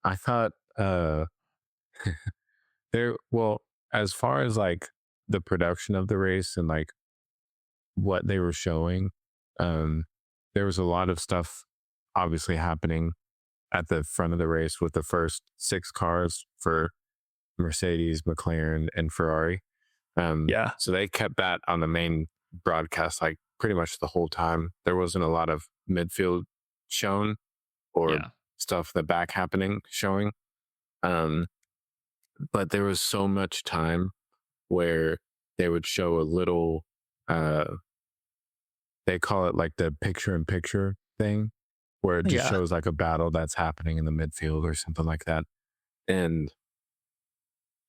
I thought as far as like the production of the race and like what they were showing, there was a lot of stuff obviously happening at the front of the race with the first 6 cars for Mercedes, McLaren, and Ferrari. So they kept that on the main broadcast like pretty much the whole time. There wasn't a lot of midfield shown or stuff the back happening showing. But there was so much time where they would show a little they call it like the picture-in-picture thing, where it just shows like a battle that's happening in the midfield or something like that. And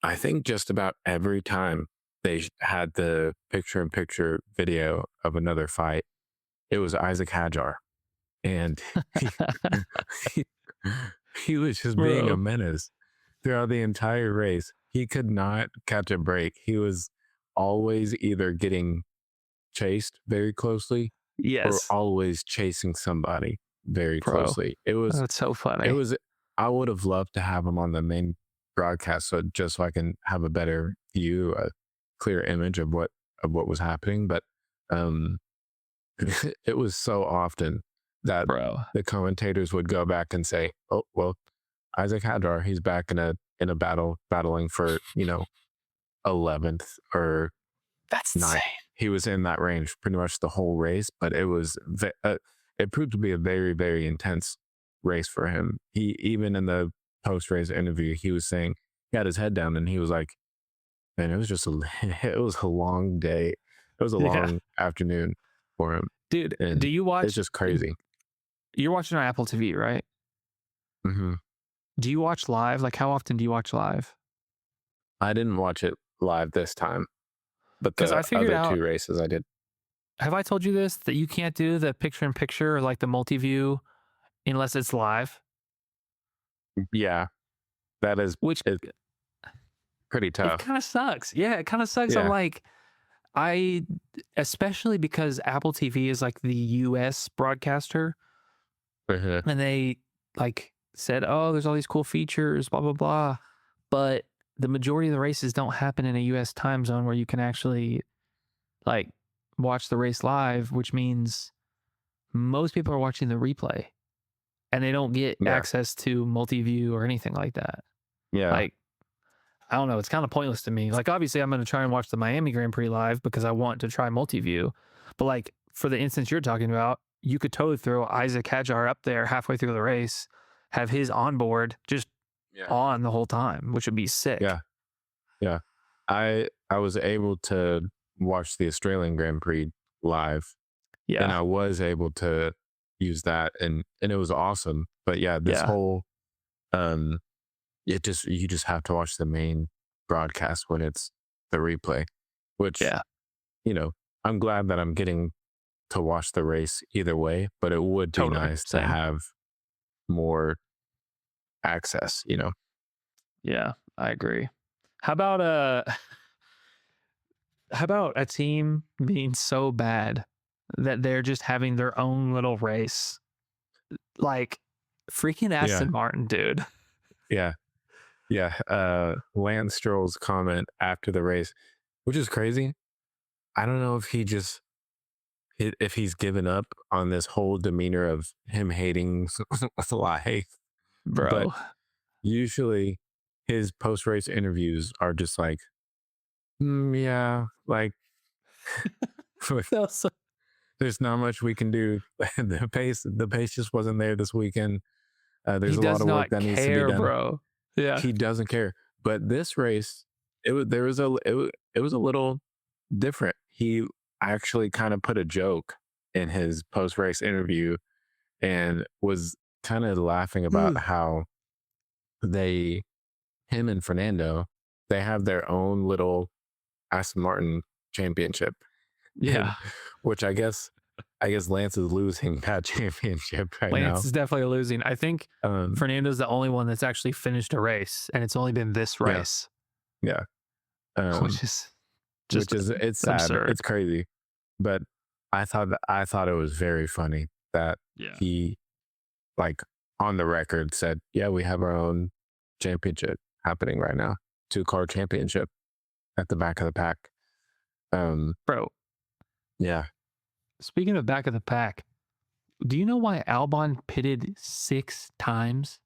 I think just about every time they had the picture-in-picture video of another fight, it was Isaac Hadjar. And he was just being a menace throughout the entire race. He could not catch a break. He was always either getting chased very closely or always chasing somebody very closely. That's so funny. I would have loved to have him on the main broadcast so I can have a better view, a clear image of what was happening. But it was so often that Bro. the commentators would go back and say, "Oh, well, Isaac Hadjar, he's back in a battle, battling for 11th or That's 9th." insane. He was in that range pretty much the whole race, but it proved to be a very, very intense race for him. He, even in the post-race interview, he was saying he had his head down and he was like, "Man, it was just it was a long day. It was a long afternoon for him, Dude. and Do you watch? it's just crazy." You're watching on Apple TV, right? Mm-hmm. Do you watch live? Like, how often do you watch live? I didn't watch it live this time, but the I figured other out, 2 races I did. Have I told you this, that you can't do the picture-in-picture or like the multi-view unless it's live? Yeah, that is Which pretty it tough. kind of sucks. Yeah, it kind of sucks. Yeah. I'm like, especially because Apple TV is like the US broadcaster, Mhm. and they like said, oh, there's all these cool features, blah, blah, blah. But the majority of the races don't happen in a US time zone where you can actually like watch the race live, which means most people are watching the replay and they don't get access to multi-view or anything like that. Yeah. Like, I don't know. It's kind of pointless to me. Like, obviously, I'm going to try and watch the Miami Grand Prix live because I want to try multi-view. But like, for the instance you're talking about, you could totally throw Isaac Hadjar up there halfway through the race, have his onboard just on the whole time, which would be sick. Yeah. Yeah. I was able to watch the Australian Grand Prix live. Yeah. And I was able to use that and it was awesome. But yeah, this whole you just have to watch the main broadcast when it's the replay, which I'm glad that I'm getting to watch the race either way, but it would be nice to have more access, Yeah, I agree. How about a team being so bad that they're just having their own little race? Like freaking Aston Martin, dude. Yeah. Yeah. Lance Stroll's comment after the race, which is crazy. I don't know if he's given up on this whole demeanor of him hating life. Bro. But usually his post-race interviews are just like, yeah, like there's not much we can do. The pace just wasn't there this weekend. There's a lot of work that needs to be done. Bro. Yeah. He doesn't care. But this race, it was a little different. He actually kind of put a joke in his post-race interview and was kind of laughing about how him and Fernando, they have their own little Aston Martin championship. Yeah. Which I guess Lance is losing that championship right now. Lance is definitely losing. I think Fernando's the only one that's actually finished a race, and it's only been this race. Yeah. Which is just it's sad. absurd. It's crazy. But I thought it was very funny that he, like, on the record said, yeah, we have our own championship happening right now. 2-car championship at the back of the pack. Bro. Yeah. Speaking of back of the pack, do you know why Albon pitted 6 times?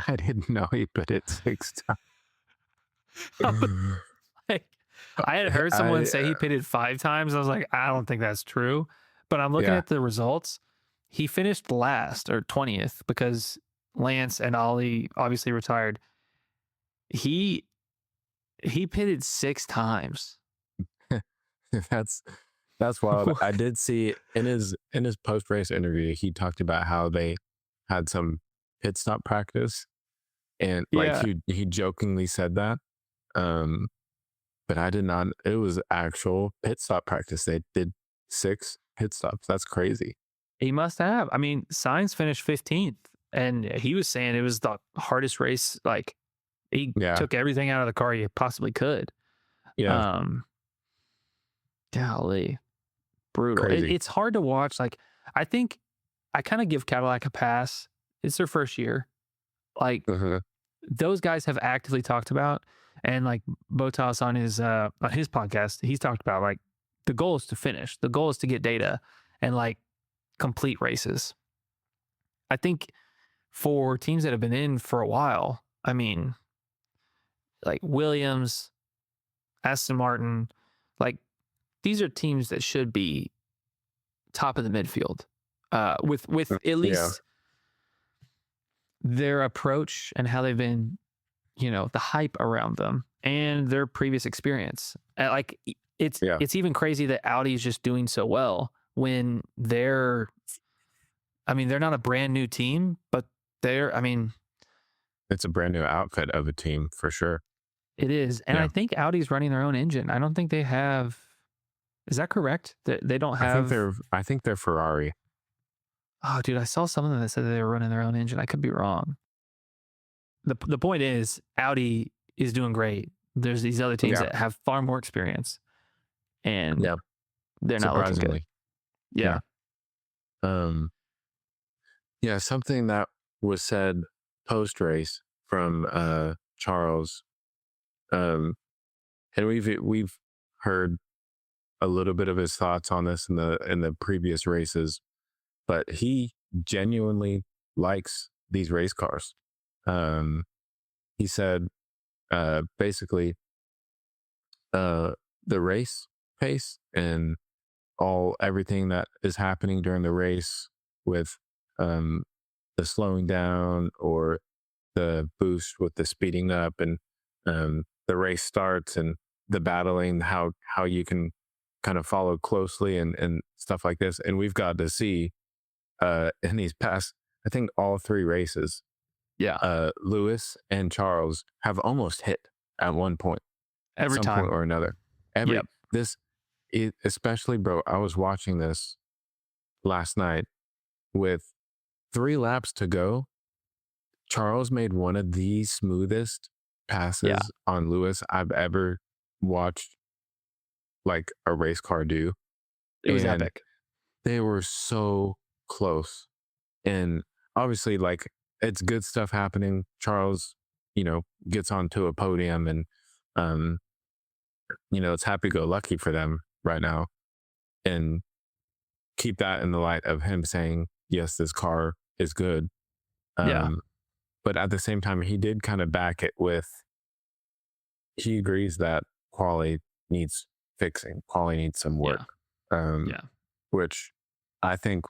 I didn't know he pitted 6 times. Like, I had heard someone say he pitted 5 times. I was like, I don't think that's true. But I'm looking at the results. He finished last or 20th because Lance and Ollie obviously retired. He pitted 6 times. That's wild. I did see in his post-race interview, he talked about how they had some pit stop practice, and he jokingly said that. But I did not. It was actual pit stop practice. They did 6 pit stops. That's crazy. He must have. I mean, Sainz finished 15th, and he was saying it was the hardest race. Like, he took everything out of the car he possibly could. Yeah. Golly. Brutal. It's hard to watch. Like, I think I kind of give Cadillac a pass. It's their first year. Like, those guys have actively talked about, and like Bottas on his podcast, he's talked about, like, the goal is to finish. The goal is to get data. And like, complete races. I think for teams that have been in for a while, I mean, like Williams, Aston Martin, like these are teams that should be top of the midfield with at least their approach and how they've been, the hype around them and their previous experience. Like it's even crazy that Audi is just doing so well when they're not a brand new team, but it's a brand new outfit of a team for sure. It is. And I think Audi's running their own engine. I don't think they have. Is that correct? They don't have. I think they're Ferrari. Oh, dude, I saw something that said that they were running their own engine. I could be wrong. The point is, Audi is doing great. There's these other teams that have far more experience, and they're not looking good. Yeah. Something that was said post race from Charles, and we've heard a little bit of his thoughts on this in the previous races, but he genuinely likes these race cars. He said basically the race pace and everything that is happening during the race with the slowing down or the boost with the speeding up, and the race starts and the battling, how you can kind of follow closely and stuff like this. And we've got to see in these past, I think all three races, Lewis and Charles have almost hit at one point, every some time point or another. Especially, bro, I was watching this last night with 3 laps to go. Charles made one of the smoothest passes on Lewis I've ever watched like a race car do. It was epic. They were so close. And obviously, like, it's good stuff happening. Charles, gets onto a podium, and it's happy-go-lucky for them right now. And keep that in the light of him saying, yes, this car is good. But at the same time, he did kind of back it with, he agrees that quali needs fixing. Quali needs some work. Which I think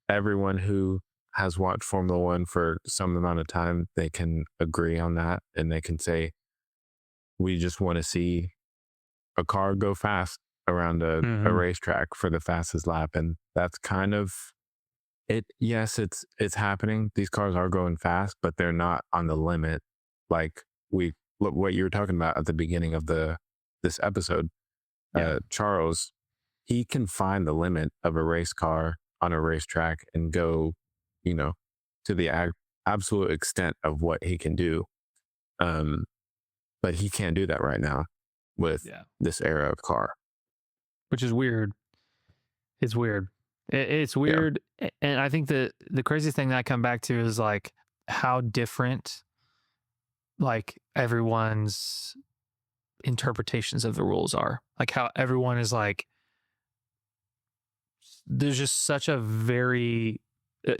everyone who has watched Formula One for some amount of time, they can agree on that. And they can say, we just want to see a car go fast around a racetrack for the fastest lap. And that's kind of it. Yes, it's happening. These cars are going fast, but they're not on the limit. Like what you were talking about at the beginning of this episode. Charles, he can find the limit of a race car on a racetrack and go, to the absolute extent of what he can do. But he can't do that right now with this era of car. Which is weird. It's weird. It's weird. And I think the craziest thing that I come back to is like how different like everyone's interpretations of the rules are. Like how everyone is like, there's just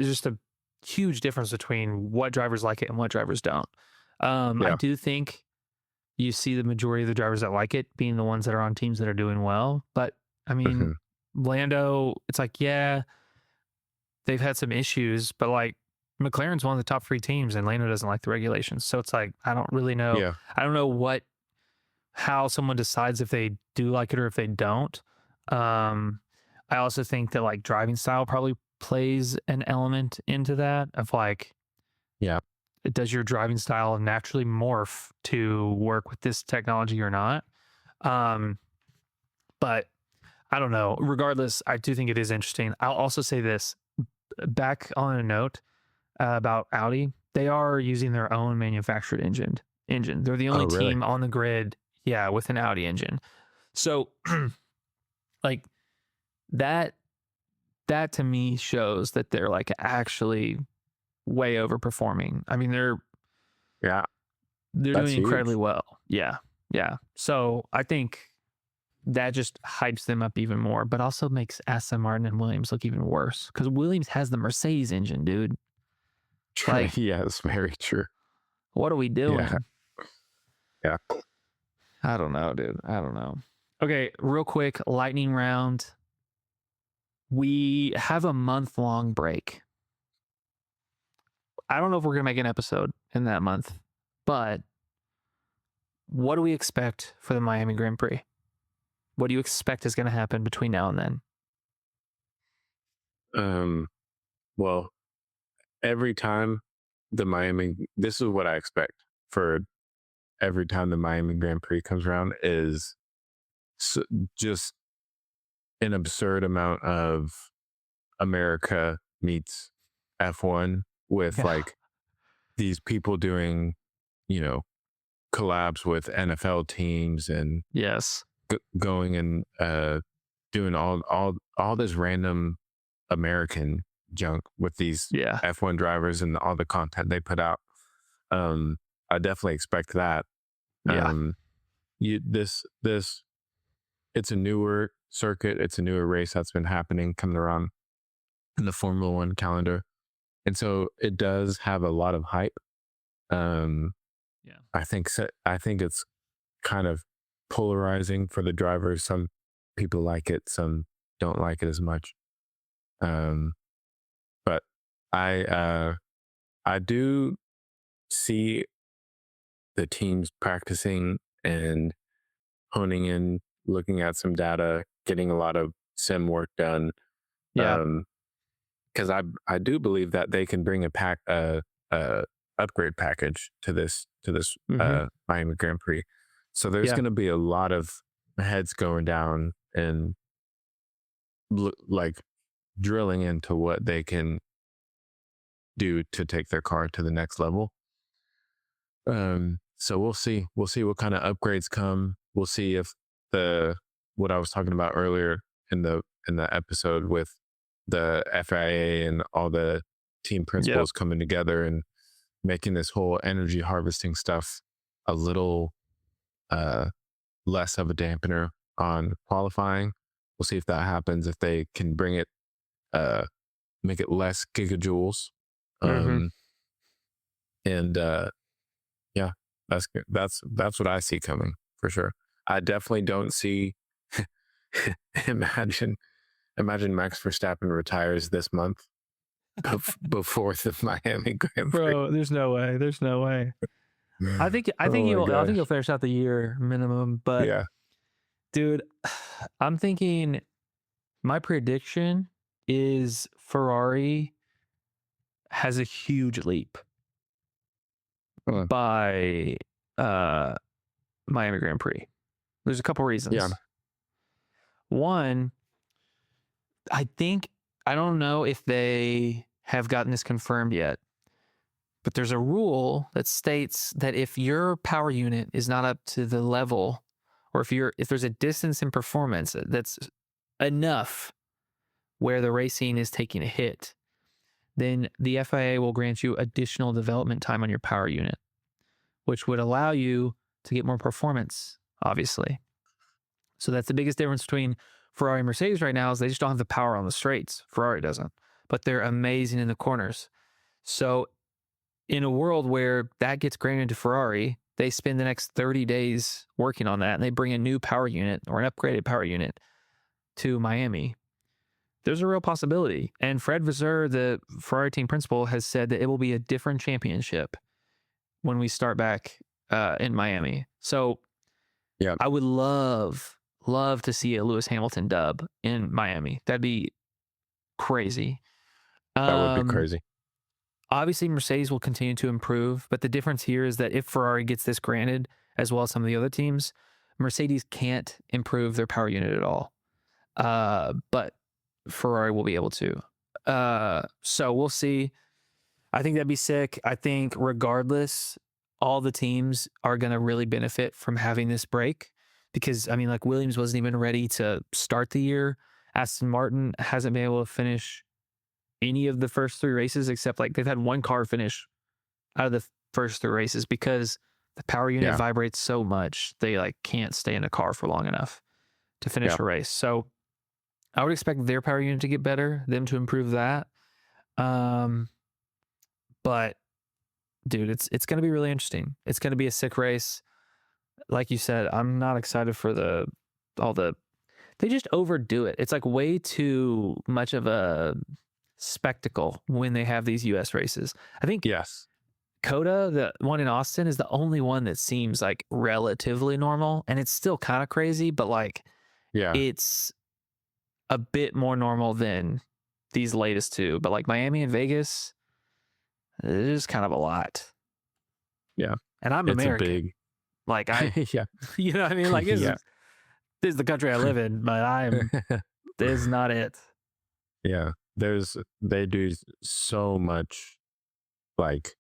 just a huge difference between what drivers like it and what drivers don't. I do think you see the majority of the drivers that like it being the ones that are on teams that are doing well. But I mean, Lando, it's like, they've had some issues, but like McLaren's one of the top 3 teams and Lando doesn't like the regulations. So it's like, I don't really know. Yeah. I don't know how someone decides if they do like it or if they don't. I also think that like driving style probably plays an element into that of like, does your driving style naturally morph to work with this technology or not? But I don't know. Regardless, I do think it is interesting. I'll also say this back on a note about Audi. They are using their own manufactured engine. They're the only team on the grid, with an Audi engine. So like that to me shows that they're like actually way overperforming. I mean, they're doing incredibly well. Yeah. So I think that just hypes them up even more, but also makes Aston Martin and Williams look even worse because Williams has the Mercedes engine, dude. Like, yeah, it's very true. What are we doing? Yeah. I don't know, dude. I don't know. Okay, real quick, lightning round. We have a month-long break. I don't know if we're going to make an episode in that month, but what do we expect for the Miami Grand Prix? What do you expect is going to happen between now and then? Well, every time this is what I expect for every time the Miami Grand Prix comes around is just an absurd amount of America meets F1 with like these people doing, collabs with NFL teams and Yes, going and doing all this random American junk with these F1 drivers and all the content they put out. I definitely expect that. It's a newer circuit. It's a newer race that's been coming around in the Formula One calendar. And so it does have a lot of hype. I think it's kind of polarizing for the drivers. Some people like it, some don't like it as much. But I do see the teams practicing and honing in, looking at some data, getting a lot of sim work done. Because I do believe that they can bring a upgrade package to this Miami Grand Prix. So there's going to be a lot of heads going down and like drilling into what they can do to take their car to the next level. So we'll see what kind of upgrades come. We'll see if what I was talking about earlier in the episode with the FIA and all the team principals coming together and making this whole energy harvesting stuff a little less of a dampener on qualifying. We'll see if that happens, if they can bring it, make it less gigajoules. That's what I see coming for sure. I definitely don't see imagine Max Verstappen retires this month before the Miami Grand Prix. Bro, there's no way. I think he'll finish out the year minimum, but dude, I'm thinking my prediction is Ferrari has a huge leap by Miami Grand Prix. There's a couple reasons. One, I don't know if they have gotten this confirmed yet, but there's a rule that states that if your power unit is not up to the level, or if there's a distance in performance that's enough where the racing is taking a hit, then the FIA will grant you additional development time on your power unit, which would allow you to get more performance, obviously. So that's the biggest difference between Ferrari and Mercedes right now, is they just don't have the power on the straights. Ferrari doesn't, but they're amazing in the corners. So in a world where that gets granted to Ferrari, they spend the next 30 days working on that, and they bring a new power unit or an upgraded power unit to Miami. There's a real possibility. And Fred Vasseur, the Ferrari team principal, has said that it will be a different championship when we start back in Miami. So I would love to see a Lewis Hamilton dub in Miami. That'd be crazy. That would be crazy. Obviously, Mercedes will continue to improve, but the difference here is that if Ferrari gets this granted, as well as some of the other teams, Mercedes can't improve their power unit at all. But Ferrari will be able to. So we'll see. I think that'd be sick. I think regardless, all the teams are going to really benefit from having this break, because, I mean, like, Williams wasn't even ready to start the year. Aston Martin hasn't been able to finish any of the first three races, except like they've had one car finish out of the first three races because the power unit vibrates so much they like can't stay in a car for long enough. to finish a race. So I would expect their power unit to get better, them to improve that. But dude, it's going to be really interesting. It's going to be a sick race. Like you said, I'm not excited for they just overdo it. It's like way too much of a spectacle when they have these US races. I think COTA, the one in Austin, is the only one that seems like relatively normal, and it's still kind of crazy, but like it's a bit more normal than these latest two. But like Miami and Vegas, it is kind of a lot. Yeah. And I'm American. Like you know what I mean? Like this is the country I live in, but this is not it. Yeah. They do so much like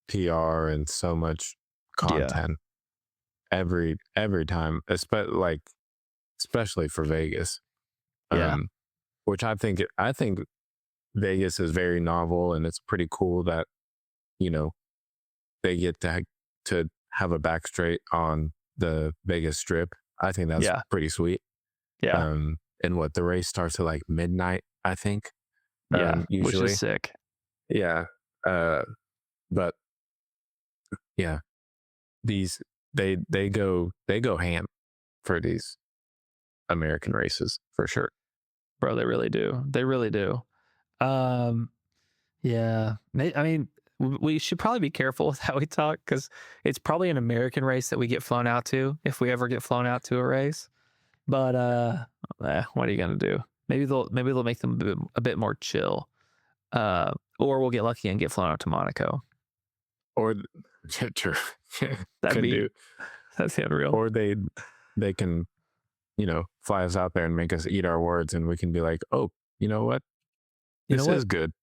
PR and so much content every time, especially for Vegas. Which I think Vegas is very novel, and it's pretty cool that, you know, they get to have a back straight on the Vegas Strip. I think that's pretty sweet. Yeah. And the race starts at like midnight, I think. Usually. Which is sick. Yeah. But yeah, they go ham for these American races for sure. Bro, they really do. They really do. Yeah. I mean, we should probably be careful with how we talk, because it's probably an American race that we get flown out to, if we ever get flown out to a race. But what are you gonna do? Maybe they'll make them a bit more chill, or we'll get lucky and get flown out to Monaco. Or true, that's unreal. Or they can, you know, fly us out there and make us eat our words, and we can be like, oh, you know what, this is good.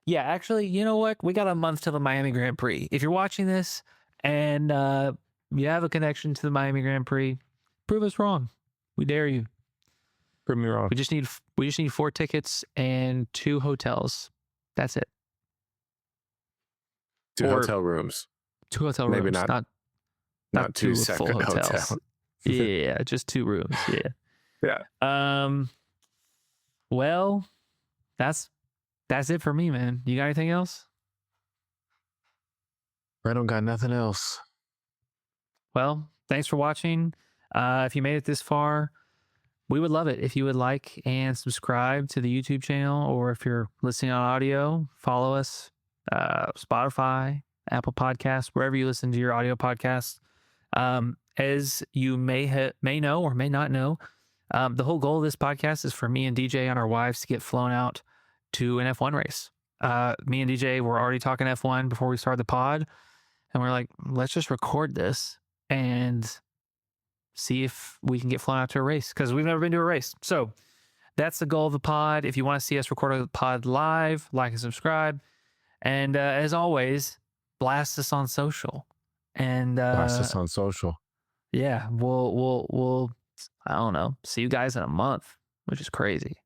Yeah, actually, you know what? We got a month till the Miami Grand Prix. If you're watching this and you have a connection to the Miami Grand Prix, prove us wrong. We dare you. Prove me wrong. We just need 4 tickets and 2 hotels. That's it. 2 hotel rooms. 2 hotel rooms. Maybe not 2 full separate hotels. Yeah, just 2 rooms. Yeah. Yeah. Well, that's it for me, man. You got anything else? I don't got nothing else. Well, thanks for watching. If you made it this far, we would love it if you would like and subscribe to the YouTube channel, or if you're listening on audio, follow us, Spotify, Apple Podcasts, wherever you listen to your audio podcasts. As you may know or may not know, the whole goal of this podcast is for me and DJ and our wives to get flown out to an F1 race. Me and DJ were already talking F1 before we started the pod, and we're like, let's just record this and see if we can get flown out to a race, because we've never been to a race. So that's the goal of the pod. If you want to see us record a pod live, like and subscribe. And as always, blast us on social. And blast us on social. Yeah, we'll I don't know, see you guys in a month, which is crazy.